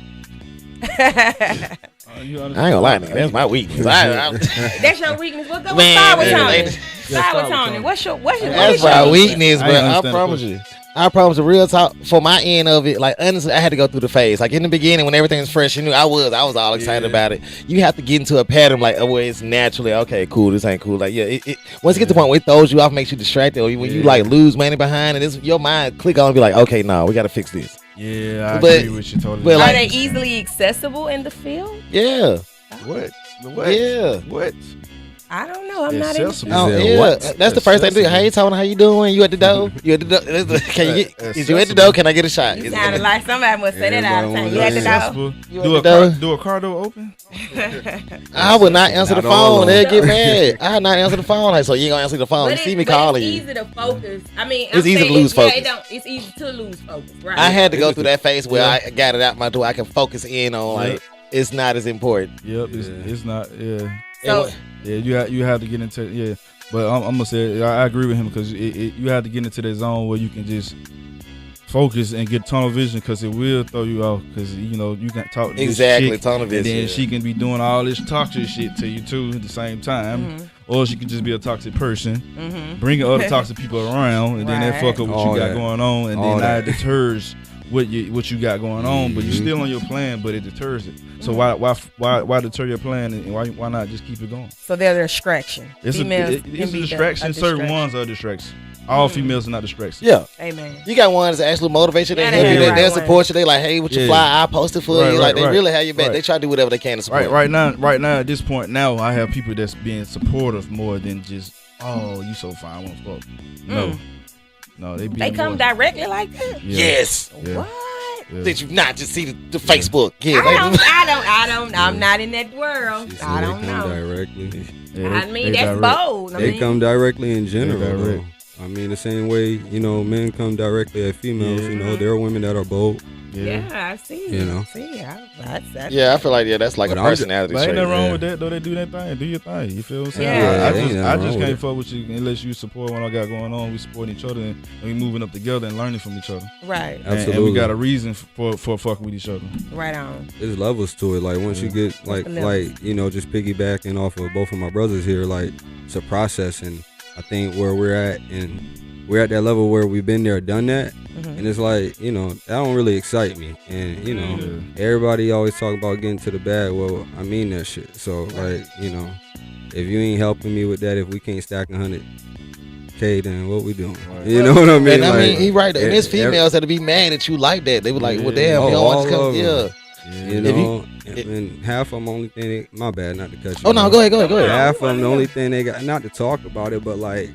I ain't gonna lie, nigga. That's my weakness. That's your weakness. What's Man, start with man, Tony? ladies. Start with Tony. What's your That's my weakness, I bro. ain't I understand promise the you. I promise the real talk for my end of it. Like honestly, I had to go through the phase. Like in the beginning, when everything's fresh, you knew I was all excited about it. You have to get into a pattern like, oh, well, it's naturally okay, cool. This ain't cool. Like once you get to the point where it throws you off, makes you distracted, or when you like lose money behind, and your mind click on and be like, okay, no, we got to fix this. Yeah, I But- agree with you totally. but Are like- they easily accessible in the field? Yeah. What? Yeah. What? I don't know. I'm not in the Accessible. field. Oh, Is yeah. there what? That's the first thing to do. Accessible. Hey, Tony, how you doing? You at the door? You at the door? Can you get? Is you at the door? Can I get a shot? You sounded like somebody must say that all the time. You at the door? Accessible. You Do at a the car, door? do a car door open? I would not answer the Not all phone. of They'll them. get mad. I would not answer the phone. Like, so you ain't gonna answer the phone. You see me calling it's you. easy to focus. I mean, It's easy to lose focus. It's easy to lose focus, right? I had to go through that phase where I got it out my door. I can focus in on like it's not as important. Yep, it's not. Yeah, So yeah. You have to get into But I'm gonna say I agree with him because you have to get into that zone where you can just focus and get tunnel vision because it will throw you off because you can talk to Exactly, this chick, tunnel and vision, then yeah. she can be doing all this toxic shit to you too at the same time, or she could just be a toxic person, bringing other toxic people around, and then that Right. fuck up what All you got that. going on, and All then that. that deters what you got going on, but you're still on your plan, but it deters it. So why deter your plan, and why not just keep it going? So they're a distraction. It's Females a can distraction. be Certain distraction. ones are a distraction. All females are not distractions. Yeah. Amen. You got ones that actually motivate you. They Yeah, help they you. have the They'll right support you. They like, hey, with your Yeah. fly, I posted for Right, you. Like right, they right. really have your back. Right. They try to do whatever they can to support. you. Right now, at this point now, I have people that's being supportive more than just, oh, you so fine, I want to fuck. No, they be They come directly like that. Yeah. Yes. Yeah. What? Yeah. Did you not just see the Facebook? Yeah. I don't. I'm not in that world. She said I they don't come know. directly. Yeah, I mean, they that's direct. bold. I They mean, come directly in general. They direct. Though. I mean, the same way men come directly at females. Yeah. There are women that are bold. yeah, I see. You know. That's Yeah, I feel like that's like But a I'm just- personality But ain't trait. nothing wrong Yeah. with that though. They do their thing. Do your thing. You feel what I'm saying? Yeah. Ain't nothing I wrong just with can't it. fuck with you unless you support what I got going on. We supporting each other and we moving up together and learning from each other. right. Absolutely. And we got a reason for fucking with each other. Right on. There's levels to it. Like once you get the levels? just piggybacking off of both of my brothers here, like it's a process. And I think where we're at that level where we've been there, done that. And it's like, that don't really excite me. And, everybody always talk about getting to the bag. Well, I mean that shit. So, like, if you ain't helping me with that, if we can't stack 100K, then what we doing? Right. You know what I mean? And I mean, Like, he right. And there's every- females that'll be mad at you like that. They be like, well, Yeah. damn, you don't want to all come. of them. Yeah. You If know, you- and half of them only thing, my bad, not to cut you. Oh, no, off. go ahead. Half of them, the only thing they got, not to talk about it, but like,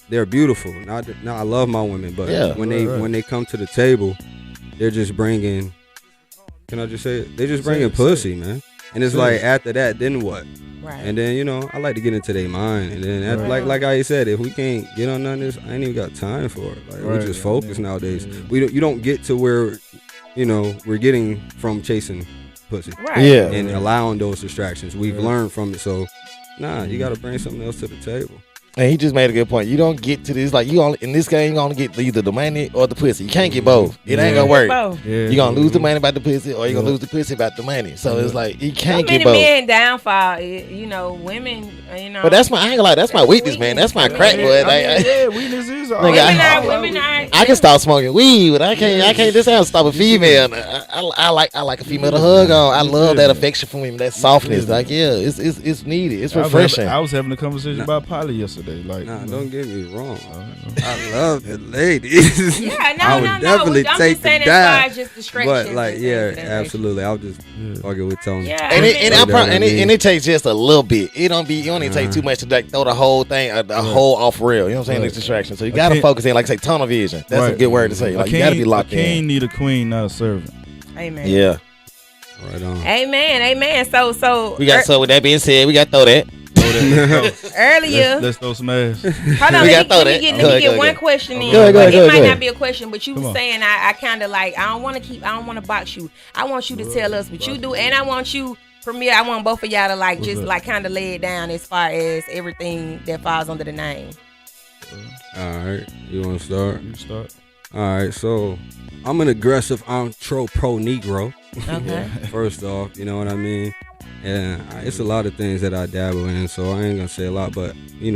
they're beautiful. Not I love my women, but Yeah. when Right. when they come to the table, they're just bringing. Can I just say it? They're just Say bringing it. pussy, man. And it's Say like it. after that, then what? Right. And then I like to get into their mind. And then after, Right. like I said, if we can't get on none of this, I ain't even got time for it. Like Right. we just focus Yeah. nowadays. Yeah. You don't get to where we're getting from chasing pussy right. Yeah. and allowing those distractions. We've Right. learned from it. So you got to bring something else to the table. And he just made a good point. You don't get to this like you only in this game. You only get either the money or the pussy. You can't get both. It ain't gonna work. Both. Yeah. You gonna lose the money about the pussy, or you gonna Yeah. lose the pussy about the money. So it's like you So can't many get both. men downfall. Women. But that's my I ain't gonna lie. That's my weakness, man. That's my crack, boy. Like, Yeah, weakness is all Nigga, right. women are. I can stop smoking weed, but I can't. This how to stop a female. I like a female to hug on. I love that affection from him, that softness. Like it's needed. It's refreshing. I was having a conversation about poly yesterday. Like, Nah, don't get me wrong. I love the ladies. Yeah, I would definitely I'm take just saying the as far dime. as just distractions. But like, and yeah, things of that nature. absolutely. I'll just fucking with Tony. Yeah, And it, and, I I mean- pro- and it takes just a little bit. It don't take too much to like throw the whole thing, the whole off rail. You know what I'm saying? Right. It's distraction. So you A gotta king- focus in, like say tunnel vision. That's a Right. good word to say. Like you gotta be locked A king in. need a queen, not a servant. Amen. Yeah. Right on. Amen. So We got so with that being said, we gotta throw that. earlier. Let's throw some ass. Hold on, We let gotta me throw that. get Go ahead, one ahead. question in. Go ahead, It go might ahead. not be a question, but you Come were on. saying I kind of like I don't want to box you. I want you to tell us what you do, and I want you, Premier. I want both of y'all to like What's just up? like kind of lay it down as far as everything that falls under the name. All right, you want to start? You start. All right, so I'm an aggressive pro Negro. Okay. First off, you know what I mean? And it's a lot of things that I dabble in, so I ain't gonna say a lot, but we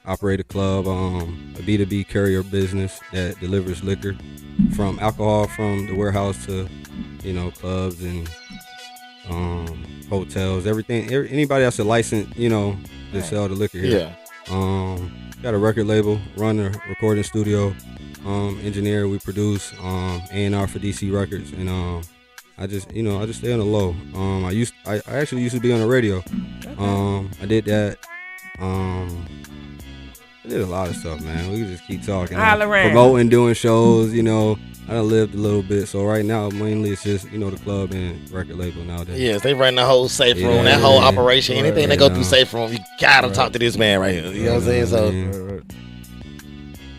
operate a club, a B2B carrier business that delivers liquor from alcohol from the warehouse to, clubs and hotels, everything. Anybody that's a license, to sell the liquor here. Yeah. Got a record label, run a recording studio, engineer. We produce A&R for DC Records, and I just stay on the low. I actually used to be on the radio. I did that. I did a lot of stuff, man. We could just keep talking. All around. Promoting, doing shows, I done lived a little bit. So right now, mainly it's just, the club and record label nowadays. Yes, they run the whole safe room, that whole operation. Anything that go through safe room, you gotta talk to this man right here. You know what I'm saying? So.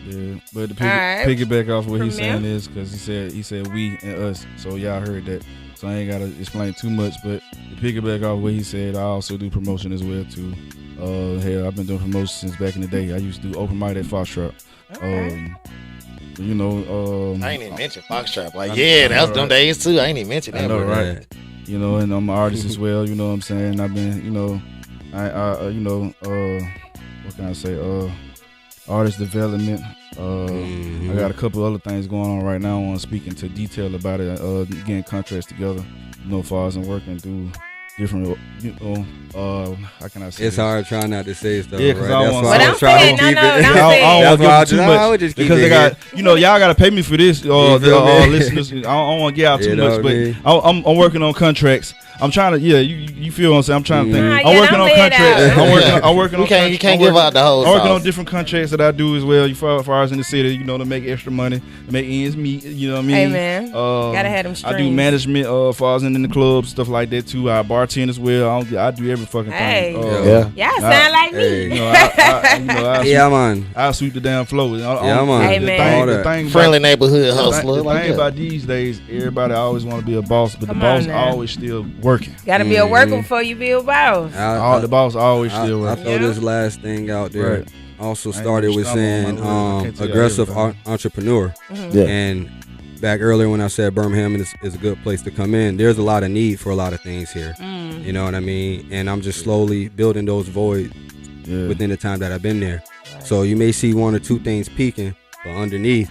Yeah, but to piggyback off what he's saying is because he said we and us, so y'all heard that. So I ain't gotta explain too much, but to piggyback off what he said, I also do promotion as well too. Hell, I've been doing promotion since back in the day. I used to do open mic at Foxtrot. Okay. I ain't even mentioned Foxtrot. That was them days too. I ain't even mentioned that. I know, right? And I'm an artist as well. You know what I'm saying? I've been, what can I say? Artist development. I got a couple other things going on right now. I want to speak into detail about it. Getting contracts together. As far as I'm working through different, how can I say? It's hard trying not to say stuff. Yeah, because right? I want. But I'm saying, no, I don't want to give too much because they got, y'all got to pay me for this. Listeners, I don't want to get out too much, but I'm working on contracts. I'm trying to, you feel what I'm saying? I'm trying to think. I'm working on contracts. I'm working on. You can't give out the whole. I'm working on different contracts that I do as well. For ours in the city, to make extra money, to make ends meet. You know what I mean? Hey man, gotta have them strings. I do management. For ours in the club, stuff like that too. I bartend as well. I do every fucking thing. Y'all sound like me. I sweep the damn floor. Hey man, the thing friendly neighborhood hustler. The thing about these days, everybody always want to be a boss, but the boss always still working. Gotta be a worker before you be a boss. The boss always still working. I throw this last thing out there. Right. Also started with saying aggressive entrepreneur. And back earlier when I said Birmingham is a good place to come in, there's a lot of need for a lot of things here. You know what I mean? And I'm just slowly building those voids within the time that I've been there. Right. So you may see one or two things peaking, but underneath,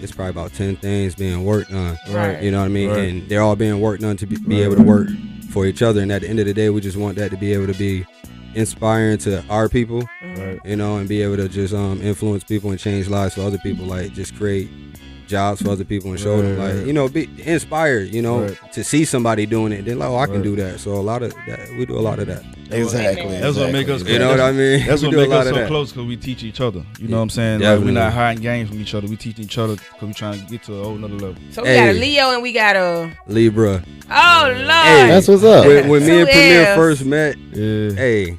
it's probably about 10 things being worked on. Right. You know what I mean? Right. And they're all being worked on to be able to work for each other. And at the end of the day, we just want that to be able to be inspiring to our people, and be able to just influence people and change lives for other people. Like just create jobs for other people and show them, be inspired, to see somebody doing it. Then I can do that. So a lot of that, we do a lot of that. Exactly. That's what make us. You know what I mean? That's what make us so close because we teach each other. You know what I'm saying? Like we're not hiding games from each other. We teach each other because we're trying to get to a whole nother level. So we got a Leo and we got a Libra. Oh Lord, that's what's up. When me and Premier first met, we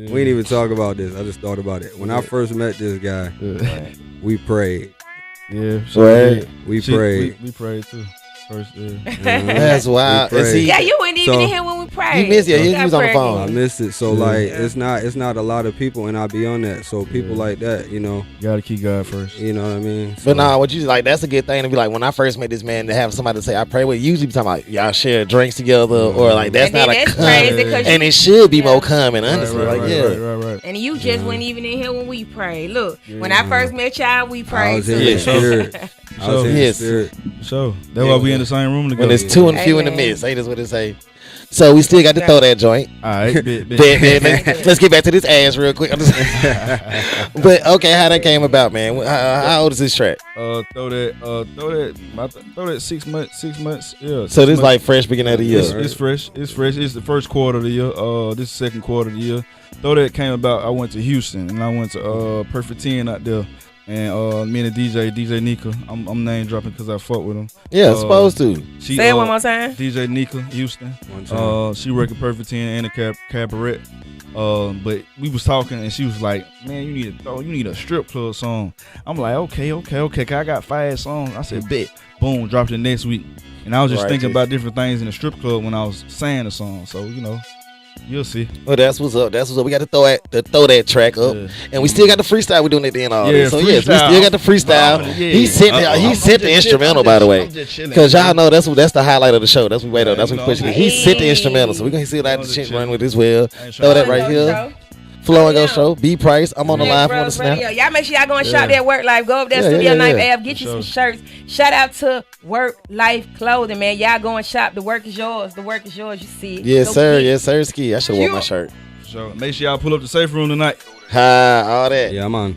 ain't even talk about this. I just thought about it. When I first met this guy, we prayed. Yeah, we prayed. We prayed too. First, that's wild. You weren't even in here when we prayed. You missed it. He was on the phone. I missed it. So it's not a lot of people, and I'll be on that. So people like that, you gotta keep God first. You know what I mean? So, but what you like? That's a good thing to be like. When I first met this man, to have somebody to say I pray with. Usually, be talking like y'all share drinks together, or like that's not a common. And it should be more common, honestly. Right. And you just weren't even in here when we prayed. Look, when I first met y'all, we prayed. I was in the spirit. So that's why we in the same room together. When there's two and few in the midst, that's what it say. So we still got to throw that joint. All right, let's get back to this ass real quick. But okay, how that came about, man? How old is this track? Throw that 6 months. Yeah. So this is like fresh beginning of the year. It's fresh. It's the first quarter of the year. This is the second quarter of the year. Throw that came about. I went to Houston and I went to Perfect 10 out there. And me and the DJ Nika, I'm name dropping because I fuck with him. Yeah, supposed to. Say it one more time. DJ Nika, Houston. She worked at Perfect 10 and a cabaret. But we was talking and she was like, "Man, you need a strip club song." I'm like, okay. Cause I got 5 songs. I said, bet. Boom, dropped it next week. And I was just thinking about different things in the strip club when I was saying the song. So you'll see. Well, that's what's up. We got to throw that track up, and we still got the freestyle. We're doing it then all day. So yes, we still got the freestyle. He sent the instrumental, by the way, because y'all know that's the highlight of the show. That's what we wait on. That's what we pushing. He sent the instrumental, so we're gonna see that shit run with as well. Throw that right here. Flow and Go Show, B.Price. I'm on the line from the snap. Y'all make sure y'all go and shop that Work Life. Go up there, Studio Knife Ave, get you some shirts. Shout out to Work Life Clothing, man. Y'all go and shop. The work is yours. The work is yours. You see it. Yes, sir. Yes, sir. Ski. I should have worn my shirt. So make sure y'all pull up the safe room tonight. All that. Yeah, I'm on.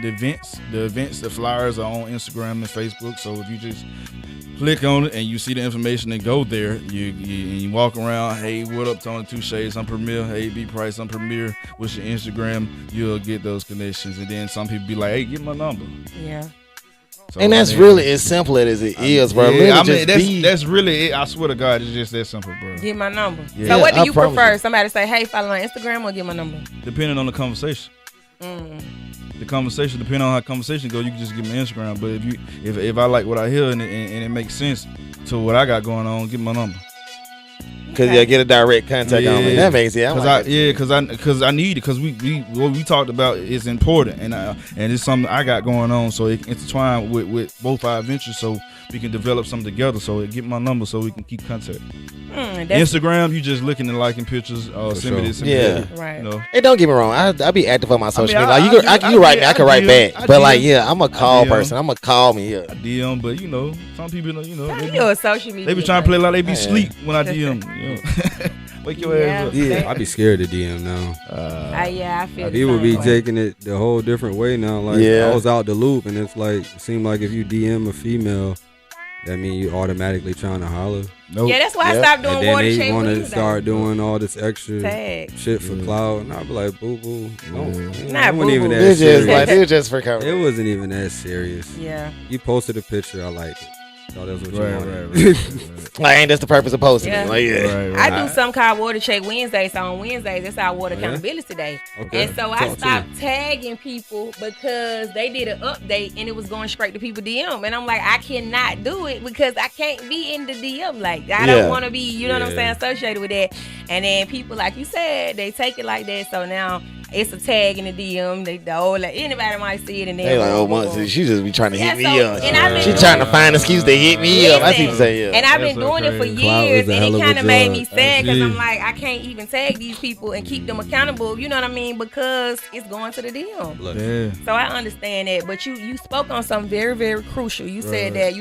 the flyers are on Instagram and Facebook. So if you just click on it and you see the information and go there, you walk around. Hey, what up, Tonii2Shades? I'm Premier. Hey, B.Price, I'm Premier. What's your Instagram? You'll get those connections, and then some people be like, hey, get my number. Yeah. So, and that's really as simple as it is, bro. Yeah, that's really it. I swear to God, it's just that simple, bro. Get my number. Yeah. So what do you prefer? Somebody say, hey, follow my Instagram or get my number? Depending on the conversation. The conversation, depending on how conversation goes, you can just give me Instagram. But if I like what I hear and it makes sense to what I got going on, give me my number. Cause get a direct contact on me. That makes it. Cause I need it. Cause what we talked about is important, and it's something I got going on. So it intertwined with both our ventures, so we can develop something together. So get my number so we can keep contact. Instagram, you just looking and liking pictures. Send me this. Right. You know. Hey, don't get me wrong. I be active on my social media. Like you write me, I can write back. But like, I'm a call person. I'm a call me. Yeah. I DM, but some people, you a social media. They be trying to play like they be sleep when I DM. Wake your ass up. Yeah, I be scared to DM now. I feel people be taking it the whole different way now. Like I was out the loop, and it's like it seemed like if you DM a female, that means you automatically trying to holler. Nope. Yeah, that's why I stopped doing water and check. then they want to start doing all this extra shit for clout, and I be like, boo boo. Not boo boo. Even that serious. It was just for cover. It wasn't even that serious. Yeah. You posted a picture, I liked it. Thought that's what you wanted. Right. Like, ain't that's the purpose of posting it. Like, I do something called Water Check Wednesday. So on Wednesdays, that's our water accountability day. Okay. And so I stopped tagging people because they did an update and it was going straight to people DM. And I'm like, I cannot do it because I can't be in the DM. Like, I don't want to be, you know what I'm saying, associated with that. And then people, like you said, they take it like that. So now it's a tag in the DM. Anybody might see it and they like, she just be trying to hit me up. She She trying to find an excuse to hit me up. I see you say And I've been doing it for years, and it kind of made me sad because I'm like, I can't even tag these people and keep them accountable. You know what I mean? Because it's going to the DM. So I understand that, but you spoke on something very, very crucial. You said that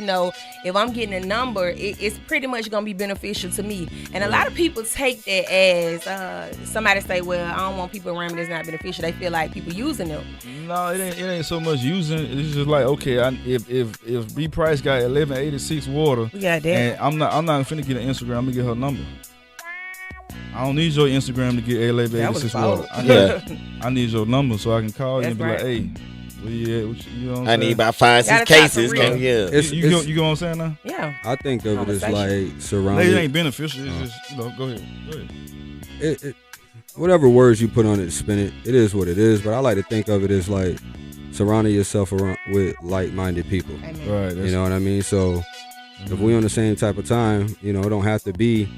if I'm getting a number, it's pretty much gonna be beneficial to me. And a lot of people take that as somebody say, well, I don't want people around me that's not beneficial. They feel like people using them. No, it ain't so much using. It's just like, okay, if B.Price got 1186 water, and I'm not finna get an Instagram, I'm gonna get her number. I don't need your Instagram to get 1186 water. I need your number so I can call you and be like, hey, where you at? You know what I'm saying? I need about 5-6 cases. You know what I'm saying now? Yeah. I think of it as like surrounded. It ain't beneficial. It's just, go ahead. Whatever words you put on it, spin it. It is what it is. But I like to think of it as like surrounding yourself with like-minded people. Right. You know what I mean? So if we on the same type of time, it don't have to be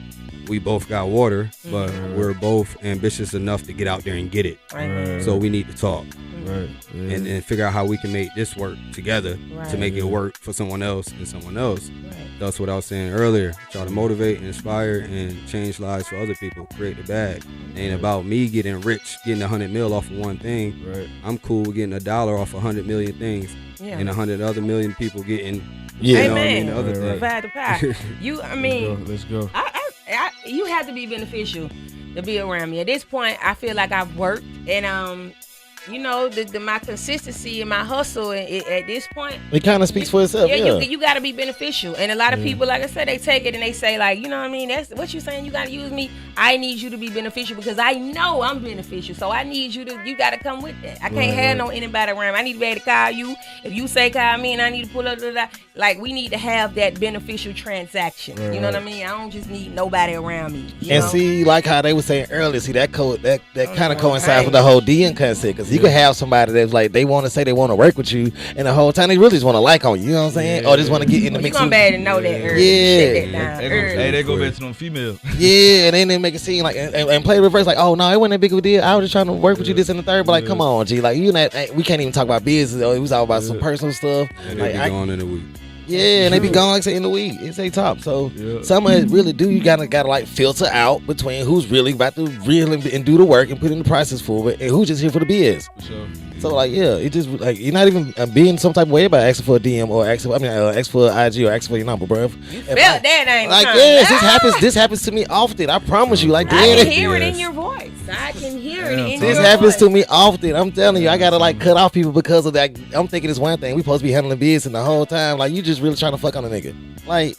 we both got water, but we're both ambitious enough to get out there and get it. Right. So we need to talk. Right. Yeah. And figure out how we can make this work together to make it work for someone else and someone else. Right. That's what I was saying earlier. Try to motivate, inspire, and change lives for other people. Create the bag. It ain't about me getting rich, getting 100 mil off of one thing. Right. I'm cool with getting $1 off 100 million things, and 100 other million people getting. Amen. The other thing. Provide the pie. Let's go. You have to be beneficial to be around me. At this point, I feel like I've worked and my consistency and my hustle at this point, it kind of speaks for itself. You got to be beneficial. And a lot of people, like I said, they take it and they say, like, you know what I mean? That's what you saying. You got to use me. I need you to be beneficial because I know I'm beneficial. So I need you you got to come with that. I can't have anybody around me. I need to be able to call you. If you say call me and I need to pull up, like we need to have that beneficial transaction. You know what I mean? I don't just need nobody around me. See, like how they were saying earlier, see that kind of coincides with the whole DM concept because you can have somebody that's like they want to say they want to work with you, and the whole time they really just want to like on you. You know what I'm saying? Or just want to get in the mix. You gonna be able to know that early. They go back to them females. And then they make it seem like and play reverse like, oh no, it wasn't that big of a deal. I was just trying to work with you this and the third. But like, come on, G, like we can't even talk about business. It was all about some personal stuff. And they be gone in a week. Yeah, and they be gone like say in the week. It's a top. So some of it really do. You gotta like filter out between who's really about to reel and do the work and put in the prices for it, and who's just here for the biz. So like, yeah, it just like you're not even being some type of way about asking for a DM or ask for IG or ask for your number, bro. You felt that ain't like time. yes, this happens to me often. I promise you, like I can dead. hear it in your voice. I can hear it in your voice. This happens to me often. I'm telling you, I gotta like cut off people because of that. I'm thinking it's one thing. We supposed to be handling business the whole time. Like you just really trying to fuck on a nigga. Like,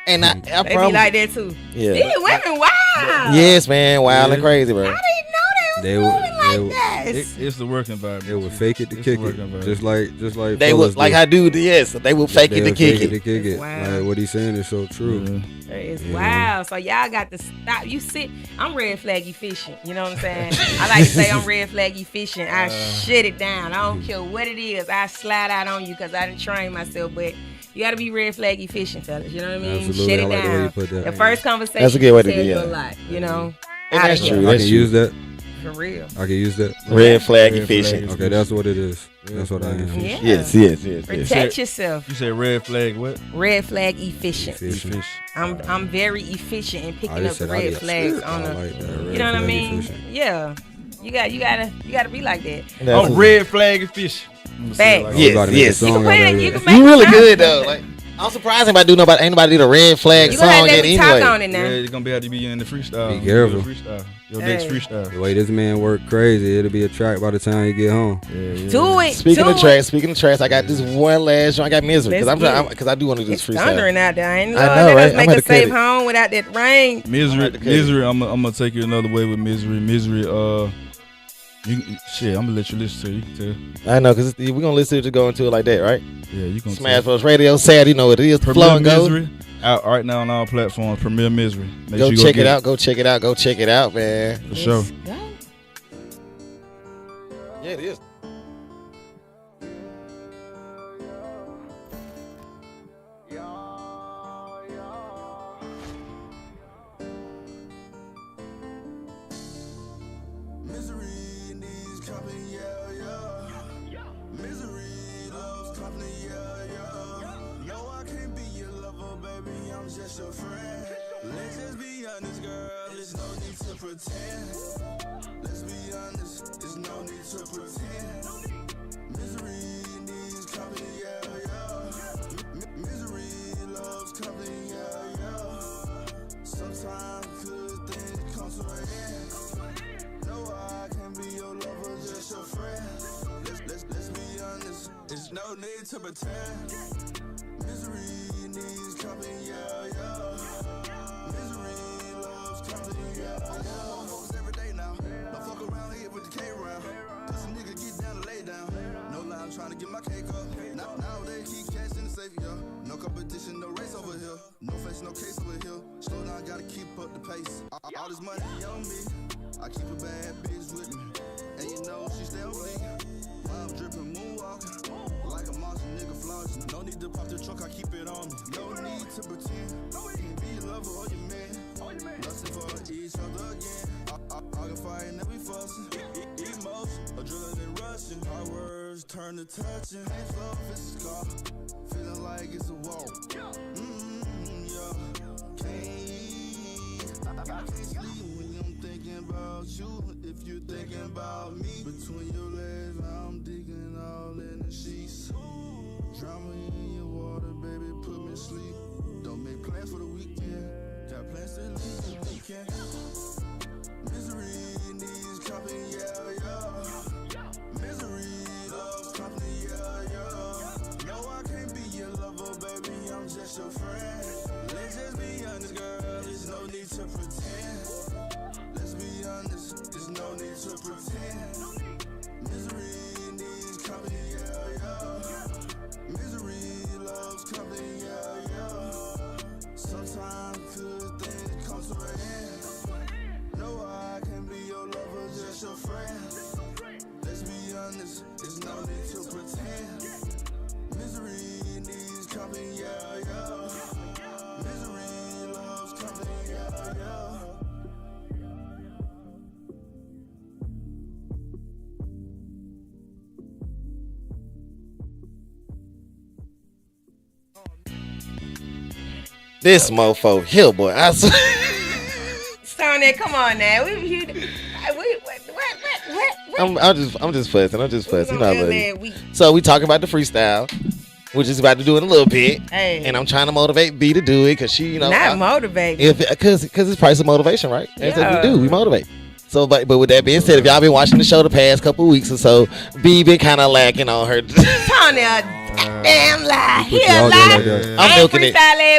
and I they promise. be like that too. Yeah. These women wild. Yes, man, wild and crazy, bro. I didn't know they was moving like that. It's the work environment. They would fake it to kick it, just like they would like I do. Yes, they would fake it to kick it. To kick it. Like what he's saying is so true. It's wow. So y'all got to stop. You sit. I'm red flag efficient. You know what I'm saying? I like to say I'm red flag efficient. I shut it down. I don't care what it is. I slide out on you because I didn't train myself, but. You gotta be red flag efficient, fellas. You know what I mean? Absolutely. Shut it I like down. the way you put that. The first conversation That's a good way to tells do it, you yeah. a lot. You know? And that's Outta true. here. I can use that. For real. I can use that. Red flag efficient. Okay, that's what it is. That's what I am. Yeah. Yes. Protect yourself. You said red flag what? Red flag efficient. Efficient. I'm very efficient in picking I up just the said I red be flags a on I the. like that. You know what I Red mean? flag efficient. Yeah. You gotta be like that. I'm red flag efficient. Facts. Yes. You can put it. You can make You really it good though. Like I'm surprised anybody ain't nobody did a red flag You gonna have song to yet let me talk anyway. on it now. Yeah, you're gonna have to be in the freestyle. Be careful. Your next freestyle. The way this man work crazy, it'll be a track by the time you get home. Do it. Speaking do of tracks, I got this one last joint. I got misery Let's because I do want to do this It's freestyle. thundering out there. Ain't I know, Lord, let right? us make I'm a about to cut safe it. home without that rain. Misery. I'm gonna take you another way with misery. I'm gonna let you listen to it. You can tell. I know because we're gonna listen to it go into it like that, right? Yeah, you can Smash Bros Radio. Sad, you know what it is. The flow Premier and go. Misery out right now on all platforms. Premier Misery. Make Go sure you check get it out. Go check it out. Go check it out, man. For sure. Let's go. Yeah, it is. Misery needs company, yeah. Misery loves company, yeah. No, I can't be your lover, baby. I'm just your friend. Let's just be honest, girl. There's no need to pretend. Let's be honest. There's no need to pretend. Misery needs company, yeah. Misery loves company, yeah. Sometimes good things come to an end. No, I can be your lover, just your friend. Let's be honest. There's no need to pretend. Misery needs company, yeah. Misery loves company, yeah. Hoes every day now. Don't fuck around here with the K round. Cause a nigga get down and lay down. No lie, I'm trying to get my cake up. Nowadays keep cash in the safe, yeah. No competition, no race over here. No face, no case over here. Slow down, gotta keep up the pace. All this money on me. I keep a bad bitch with me. And you know she stay on me. I'm dripping, moonwalking. Like a monster nigga flaunting. No need to pop the trunk, I keep it on me. No need to pretend. Can't be your lover or your man. Lusting for each other again. I can fight and then we fussing. Emotion, adrenaline rushing. Our words turn to touching. Hands love, it's a scar. Feeling like it's a wall. Yeah. I can't sleep when I'm thinking about you. If you're thinking about me, between your legs, I'm digging all in the sheets. Drama in your water, baby, put me to sleep. Don't make plans for the weekend. Got plans to leave this weekend. Misery needs company, yeah. Misery loves company, yeah. No, I can't be your lover, baby, I'm just your friend. Let's just be honest, girl, there's no need to pretend. Let's be honest, there's no need to pretend. Misery needs company, yeah. Misery loves company, yeah. Sometimes good things come to an end. No, I can be your lover, just your friend. Let's be honest, there's no need to pretend. Misery needs company, yeah. Misery loves company, yeah. This mofo here, boy. I swear. Tonii, come on now. What I'm just fussing. You know, buddy. So we talking about the freestyle, which is about to do in a little bit. Hey. And I'm trying to motivate B to do it because she, you know, not motivate. Because it's price of motivation, right? That's what we do. We motivate. So, but with that being said, if y'all been watching the show the past couple of weeks or so, B been kind of lacking on her. Tony, damn lie. He a lie. I'm milking it.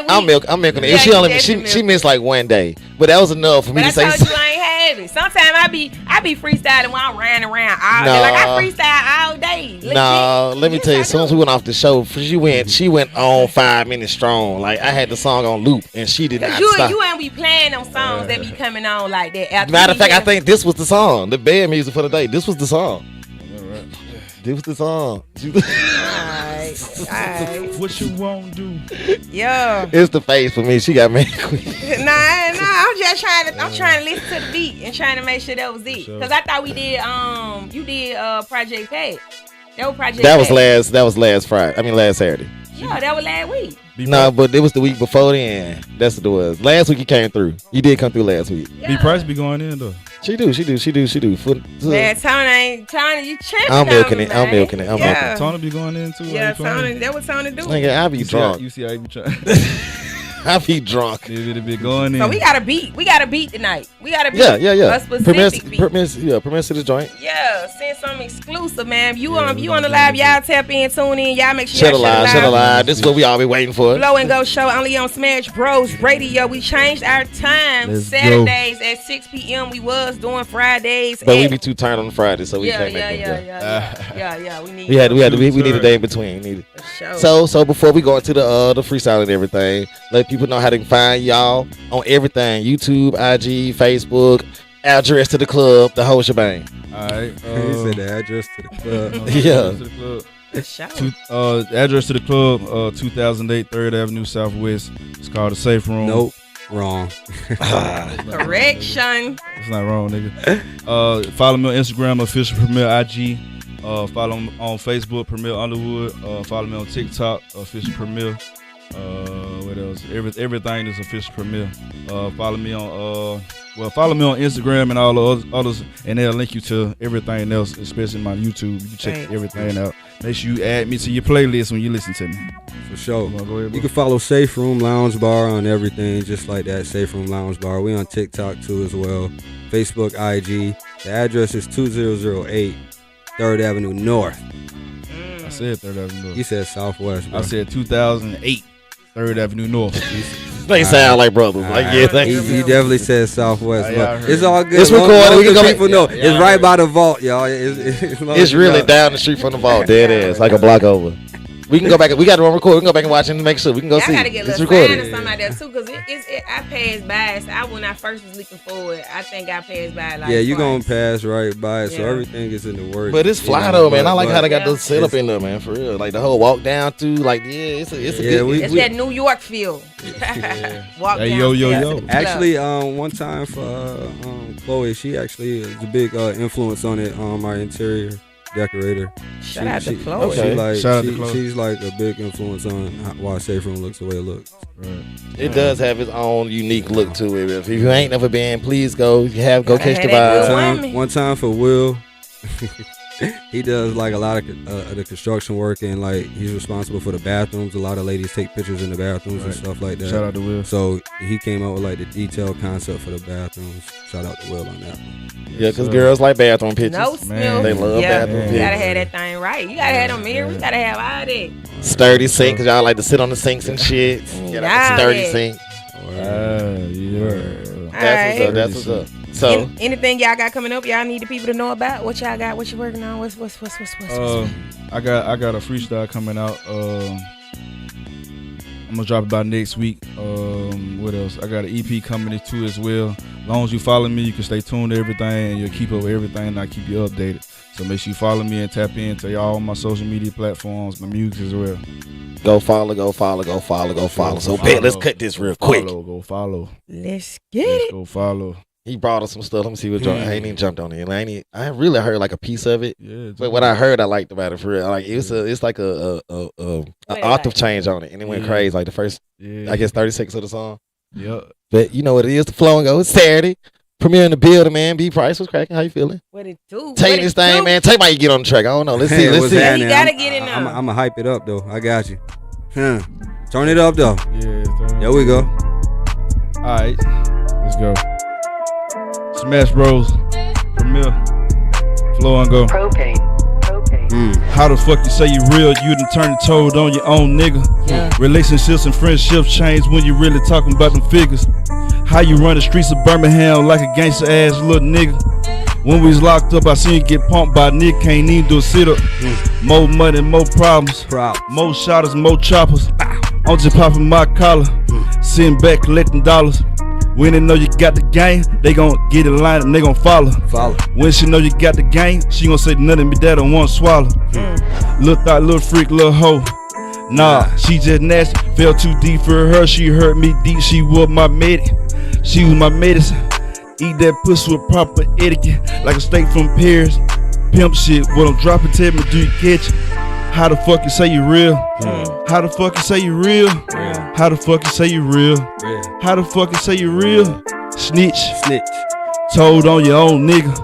I'm milking it. Yeah, she missed like one day, but that was enough for me to say. I told you I ain't have it. Sometimes I be freestyling while I'm running around all day. Like I freestyle all day. No, let me tell you. As soon as we went off the show, she went on 5 minutes strong. Like I had the song on loop, and she did not stop. You ain't be playing them songs that be coming on like that. Matter of fact, I think this was the song, the bed music for the day. This was the song. This was the song. Alright. What you won't do? Yeah. It's the face for me. She got mad quick. Nah. I'm just trying to listen to the beat and trying to make sure that was it. Cause I thought we did. You did Project Pat. That was Project. That was last Friday. I mean last Saturday. Yeah, that was last week. No, but it was the week before then. That's what it was. Last week he came through. He did come through last week. Yeah. B.Price be going in though. She do. Man, Tony, you tripping? I'm milking it. I'm milking it. Tony be going in too. Yeah, Tony, that what Tony do. Nigga, I be drunk. You see how you be trying. I be drunk. It be going in. So we got a beat. We got a beat tonight. We got a beat. Yeah. A specific beat. Permits to the joint. Yeah, send some exclusive, man. You on the live, y'all tap in, tune in, y'all make sure y'all shut a live. This is what we all been waiting for. Blow and Go show only on Smash Bros Radio. We changed our time. Let's Saturdays at 6 p.m. We was doing Fridays. But we be too tired on Friday, so we can't make them. Yeah. We need a day in between. Sure. So before we go into the freestyle and everything, let people know how they can find y'all on everything: YouTube, IG, Facebook, address to the club, the whole shebang. All right. He said the address to the club. Address to the club, 2008 3rd Avenue Southwest. It's called the Safe Room. Nope. Wrong. Correction. It's not wrong, nigga. Follow me on Instagram, official Premier IG. Follow me on Facebook, Premier Underwood. Follow me on TikTok, official Premier. What else? Everything is official Premier. Follow me on Instagram and all the others, and they'll link you to everything else, especially my YouTube. You can check everything out. Make sure you add me to your playlist when you listen to me. For sure. Go ahead, you can follow Safe Room Lounge Bar on everything, just like that. Safe Room Lounge Bar. We on TikTok too as well. Facebook, IG. The address is 2008 3rd Avenue North. I said 3rd Avenue North. You said Southwest, bro. I said 2008 3rd Avenue North. They sound like brothers. He definitely said Southwest. It's all good. It's recorded. We can go. People know it's right by the vault, y'all. It's really down the street from the vault. Dead ass, like a block over. We can go back. We got to record. We can go back and watch it and make sure we can go see. I gotta get a little sign or something like that too, cause I passed by. So when I first was looking forward, I think I passed by like. Yeah, you gonna pass right by it, so everything is in the works. But it's fly though, man. I like how they got the setup in there, man. For real, like the whole walk down through, like it's a good. It's that New York feel. Walk down. Yo. Actually, one time for Chloe, she actually is a big influence on it. Our interior decorator. Shout out to Chloe. She's like a big influence on why Safe Room looks the way it looks. Right. It does have its own unique look to it. If you ain't never been, please go. Go catch the vibe. One time for Will. He does like a lot of the construction work, and like he's responsible for the bathrooms. A lot of ladies take pictures in the bathrooms and stuff like that. Shout out to Will. So he came out with like the detailed concept for the bathrooms. Shout out to Will on that one. Yeah, because girls like bathroom pictures. No smell. They love bathroom pictures. You gotta have that thing right. You gotta have them mirrors. You gotta have all that. Sturdy sink, because y'all like to sit on the sinks and shit. Yeah, that's a sturdy sink. That's what's up. So anything y'all got coming up, y'all need the people to know about? What y'all got? What you working on? What's I got a freestyle coming out. I'm gonna drop it by next week. What else? I got an EP coming too as well. As long as you follow me, you can stay tuned to everything and you'll keep up with everything and I keep you updated. So make sure you follow me and tap into all my social media platforms, my music as well. Go follow. So let's cut this real quick. Go follow. Let's get it. Go follow. He brought us some stuff. Let me see what I ain't even jumped on it. I really heard like a piece of it. Yeah, but what I heard, I liked about it for real. Like it's like a octave change on it, and it went crazy. Like the first, I guess 30 seconds of the song. Yeah. But you know what it is? The flow and go. It's Saturday. Premier in the building, man. B.Price, what's cracking? How you feeling? What it do? Take this thing, man. Take might get on the track. I don't know. Let's see. Hey, Let's what's see. happening? You gotta get in there. I'm gonna hype it up though. I got you. Turn it up though. Yeah. There we go. All right, let's go. Smash Bros. Premier. Flow and go. Propane. How the fuck you say you real? You done turned the toad on your own nigga. Yeah. Relationships and friendships change when you really talking about them figures. How you run the streets of Birmingham like a gangster ass little nigga. When we was locked up, I seen you get pumped by a nigga, can't even do a sit up. More money, more problems. More shotters, more choppers. I'm just popping my collar. Sitting back collecting dollars. When they know you got the game, they gon' get in line and they gon' follow. When she know you got the game, she gon' say nothing but that I want to swallow. Little thought, little freak, little hoe. Nah, she just nasty. Fell too deep for her. She hurt me deep. She was my medic. She was my medicine. Eat that pussy with proper etiquette, like a steak from Paris. Pimp shit. What I'm dropping, tell me, do you catch it? How the fuck you say you real? How the fuck you say you real? How the fuck you say you real? How the fuck you say you real? Snitch. Told on your own nigga.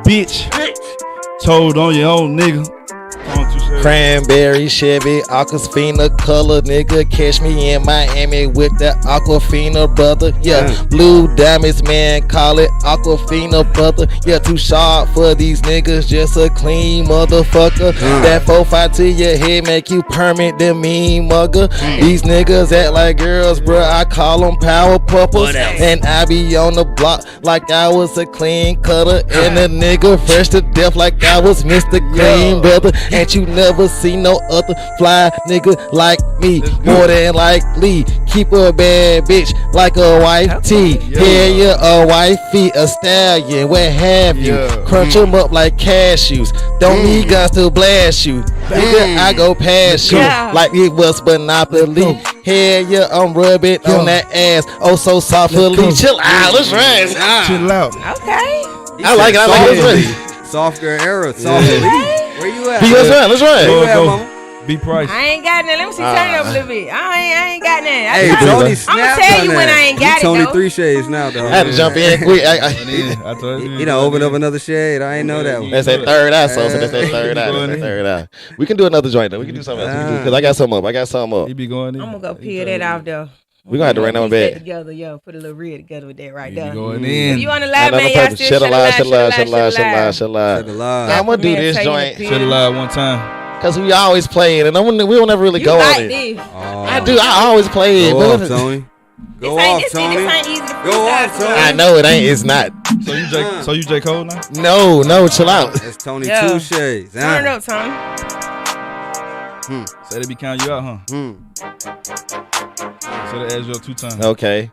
Bitch. Told on your own nigga. Cranberry, Chevy, Aquafina color, nigga. Catch me in Miami with the Aquafina, brother. Yeah, blue diamonds, man, call it Aquafina, brother. Yeah, too sharp for these niggas, just a clean motherfucker. That 4-5 to your head make you permit the mean mugger. These niggas act like girls, bruh. I call them power puppers. And I be on the block like I was a clean cutter. And a nigga fresh to death like I was Mr. Clean, brother. And you never see no other fly nigga like me. More than likely, keep a bad bitch like a wife T. Yeah, a wifey, a stallion, what have you? Crunch them up like cashews. Don't need guns to blast you. Nigga, I go past you like it was Monopoly. Hell yeah, I'm rubbing on that ass. Oh, so softly. Chill out, let's run. Chill out. Okay. I like it. Let's run. Soft girl era. Softly. Where you at? Let's run. Let's run. Go, go. B.Price. I ain't got nothing. Let me see. Turn it up a little bit. I ain't got nothing. Hey, Tony, I'm gonna tell you when I ain't got it. Tonii2Shades now, though. I had to jump in quick. I told you. You know, open up another shade. I ain't know that one. That's that third eye, so that's that third eye. That's that third eye. We can do another joint though. We can do something else. Because I got something up. He be going in. I'm gonna go peel that off though. We gonna have to run on bed. Together, yo. Put a little reel together with that right He be there. going If in. you on the live, man, y'all still Shut lie. lie. I'm gonna do this joint Should have lied one time. because we always play it, and we don't ever really You go like on it. this. I do. I always play it. Go off, Tony. Go off, This Tony. ain't easy to Go off, freestyle. Tony. I know it ain't. It's not. So you J. Cole now? No, chill out. That's Tonii2Shades. Turn it up, Tony. Say they be counting you out, huh? So they ask you up 2 times. Okay.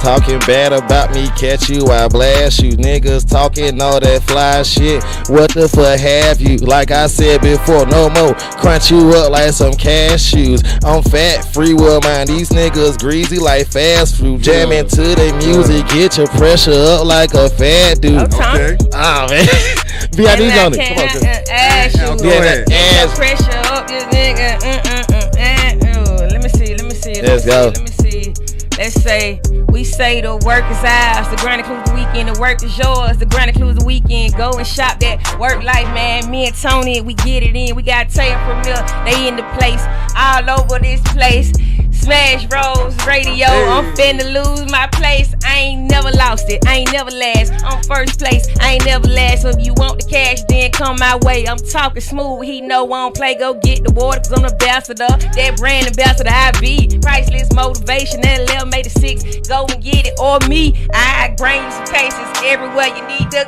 Talking bad about me, catch you, I blast you. Niggas talking all that fly shit. What the fuck have you? Like I said before, no more. Crunch you up like some cashews. I'm fat, free will mine. These niggas greasy like fast food. Jamming to the music, get your pressure up like a fat dude. Okay. Oh man. VID's on it. Come on, girl. Ash you. Go ahead. Get your pressure up, this nigga. Let me see. Let's go. Let me see. Let's say we say the work is ours, the grind includes the weekend, the work is yours, the grind includes the weekend. Go and shop that work life, man. Me and Tony, we get it in. We got Tay and Premier, they in the place, all over this place. Smash Bros Radio, I'm finna lose my place. I ain't never lost it, I ain't never last. I'm first place, I ain't never last. So if you want the cash, then come my way. I'm talking smooth, he know I don't play. Go get the water, cause I'm the ambassador. That brand ambassador, I be. Priceless motivation, that 11 made a 6. Go and get it, or me. I bring you some cases everywhere you need. I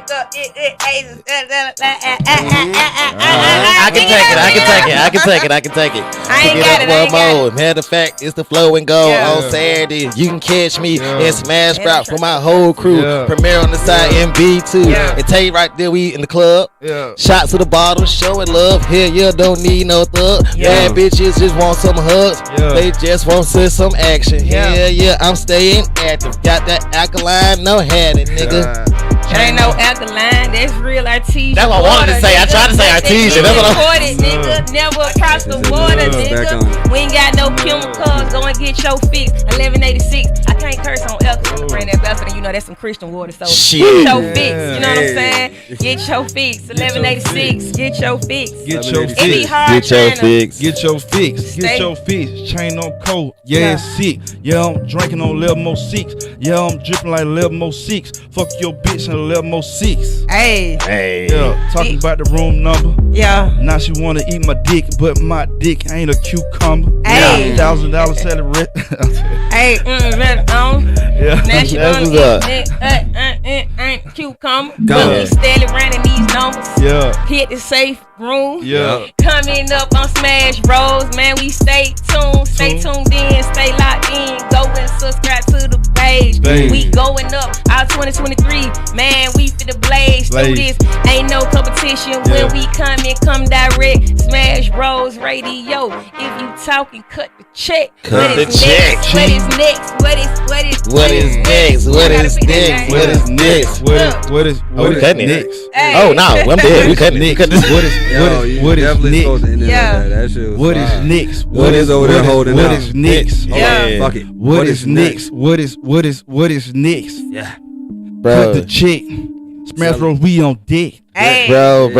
can take it. I ain't got it, I ain't got it. Matter of fact, it's the flow and go on Saturday. You can catch me in Smash Sprout for my whole crew. Premiere on the side, MB2. And Tay right there, we in the club. Shots to the bottle, showing love. Here, you don't need no thug. Bad bitches just want some hugs. They just want to see some action. Yeah, I'm staying active. Got that alkaline, no had it, nigga. That ain't no alkaline. That's real artesian. That's what I wanted to say. I tried to say artesian. That's what I imported, nigga. Never across the water, nigga. We ain't got no chemicals. Go and get your fix. 1186. I can't curse on alcohol. Brand ambassador, you know that's some Christian water. So get your fix. You know what I'm saying? Get your fix. 1186. Get your fix. Get your It be fix. hard Get your trying to- fix. Get your fix. Get your fix. Chain on cold. Yeah, it's sick. Yeah, I'm drinking on level more 6. Yeah, I'm dripping like level more 6. Fuck your bitch and level more 6. Hey. Hey. Yeah, talking about the room number. Yeah. Now she wanna eat my dick, but my dick ain't a cucumber. Hey. $1,000 salary. Hey, that on. Yeah. Now she That's wanna what's up. eat cucumber. But we steady running these numbers. Yeah. Hit the safe room. Yeah. Coming up on Smash Bros. Man, we stay tuned. Stay tuned in. Stay locked in. Go and subscribe to the page. Baby. We going up. Our 2023. Man, we finna blaze through this. Ain't no competition when we come direct. Smash Bros Radio. If you talking, cut the check. Cut the Next? check. What is next? What is What is next? We What is gotta pick that next? game. What is next? What is Oh, we cutting it. next? Hey. Oh no, I'm dead. We cutting it. Cutting What it. is Yo, what you is definitely next? supposed to end it Yeah. like that. That shit was What is fire. next? What is over there holding What out? is next? Yeah. Fuck it. What is next? What is next? Yeah. Cut Bro. the check. Smash Bros. We on deck. Hey. Bro.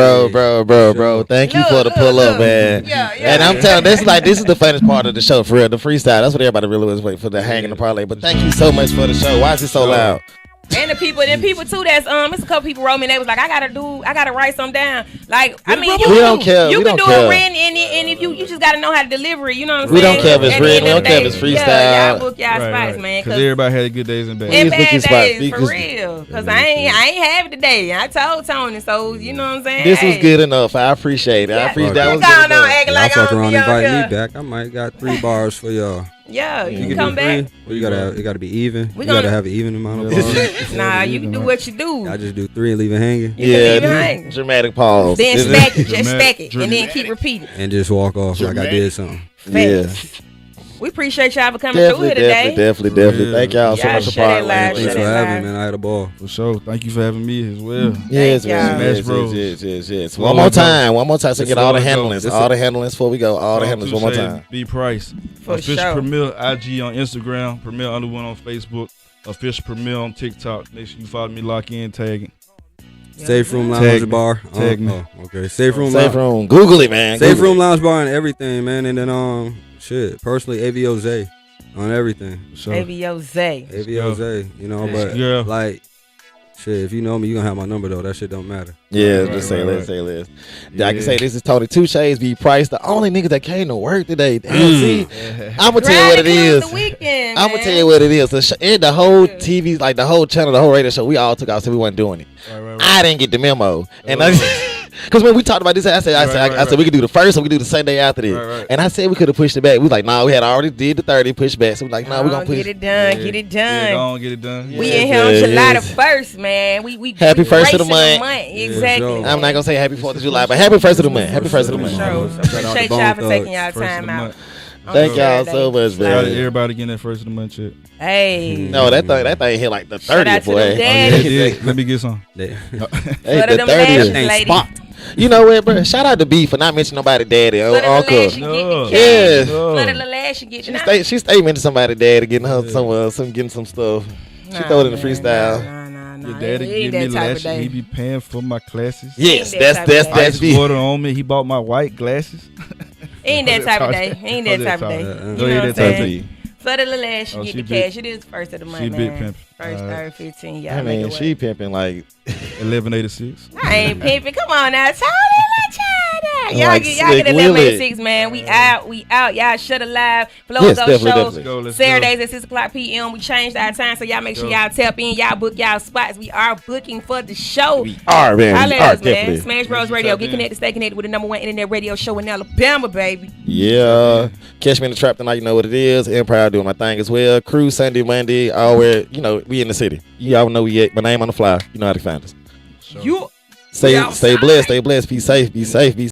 Thank you for the pull up, man. Yeah. And I'm telling this is the funnest part of the show for real. The freestyle. That's what everybody really was waiting for, the hang and the parlay. But thank you so much for the show. Why is it so loud? And the people too. That's it's a couple people wrote me. And they was like, I gotta write something down. Like, I mean, We don't care. You We can don't do care. it written, and if you just gotta know how to deliver it. You know what I'm We saying? don't care if it's At the written, end we of don't the care if day, it's freestyle. Yeah, y'all book y'all spots, man. Because everybody had good days and bad. And Please book your bad spots. days, for Because- real. Cause I ain't have it today. I told Tony, so you know what I'm saying. This was Hey. good enough. I appreciate it. I Yeah. appreciate that You was going good on enough. acting Y'all like fuck I'm around be and on invite me here. back. I might got 3 bars for y'all. Yeah, you You can can come do back. 3? Well, it gotta be even. We You gotta gonna- have an even amount of bars. Nah, you can do what you do. I just do 3 and leave it hanging You can leave it Yeah, hanging. dramatic pause. Then stack it, just stack it, and then Dramatic. keep repeating. and just walk off like I did something. Yeah, We appreciate y'all for coming through here today. definitely. Thank y'all so Y'all much for shut it parlaying. live, Thanks shut for it having live. me, man. I had a ball. For sure. Thank you for having me as well. Yes, Thank y'all. man. Smash Bros. Yes. Floor One more and go. time. So This get all the floor and go. handlings. This All is- the handlings before we go. All the handlings one more Tonii2Shades, time. B.Price. For Official sure. Premier IG on Instagram. Premier _1 on Facebook. Official Premier on TikTok. Make sure you follow me, lock in, tag it. Safe Room Tag Lounge me. Bar. Tag me. Oh, okay. Safe Room Safe Lounge. room. Google it, man. Safe Google Room Lounge Bar and everything, man. And then shit. Personally, AVO Zay on everything. So, AVO Zay. AVO Zay, you know, but Yeah. like shit, if you know me, you gonna have my number though. That shit don't matter. Yeah, Right, just say right, less, right. say less. Yeah. I can say this is Tonii2Shades, B.Price, the only niggas that came to work today. Damn, see, I'm gonna tell you what it is. The weekend, I'm gonna tell you what it is. The whole TV, like the whole channel, the whole radio show, we all took out, so we wasn't doing it. Right. I didn't get the memo, and because when we talked about this, I said we could do the first, or we could do the Sunday after this, Right. and I said we could have pushed it back. We was like, nah, we had already did the 30 push back, so we like, nah, we gonna push. Get it done. Get it Yeah, done. go on, get it done. We Yes, in here on yes, July yes. the 1st, man. We Happy first of the racing month. Exactly. sure. I'm not gonna say happy 4th of July, but happy first of the month. Happy first of the month. Sure. Shout out Appreciate to Bone y'all for taking Thugs. y'all First of time the out. month. on Thank this y'all Saturday. so much, Shout out to man. everybody getting that first of the month shit. Hey. No, that thing hit like the Shout out 30th, to boy. them daddies. Let me get some. They- Hey, But the them 30th. lashes, lady. spot. You know what, bro? Shout out to B for not mentioning nobody daddy or But them uncle. lashes get No. the Yeah. cash. No. Let the lash get She the she stayed mentioning somebody daddy getting her getting some stuff. She throw it in the freestyle. Nah. Your daddy It ain't give me that type of lashes. day. He be paying for my classes. Yes, Ain't that that's type of Ice B. water on me. He bought my white glasses. Ain't that type of day. Ain't that type of day. Go You ahead, know what I'm that type of saying? day. So the little ass, Oh, you she get the big- cash. It is the first of the month, she man. big pimp. First, Alright. third, 15. Y'all I make mean, it she work. pimping like 1186. I ain't pimping. Come on now, Tony, let y'all y'all Like get y'all get Slick 1186, man. We out. Y'all shut it live. Flow Yes, those definitely, shows. definitely. Let's go. Saturdays at 6:00 p.m. We changed our time, so y'all make sure y'all tap in. Y'all book y'all spots. We are booking for the show. we are, man. Holla We at are us, man. definitely. Smash Bros Make sure Radio. tap Get in. connected. Stay connected with the #1 internet radio show in Alabama, baby. Yeah. Catch me in the trap tonight. You know what it is. Empire doing my thing as well. Cruise Sunday, Monday. Always, we in the city. Y'all know we at. My name on the flyer. You know how to find us. You. Stay blessed. Be safe. Be safe.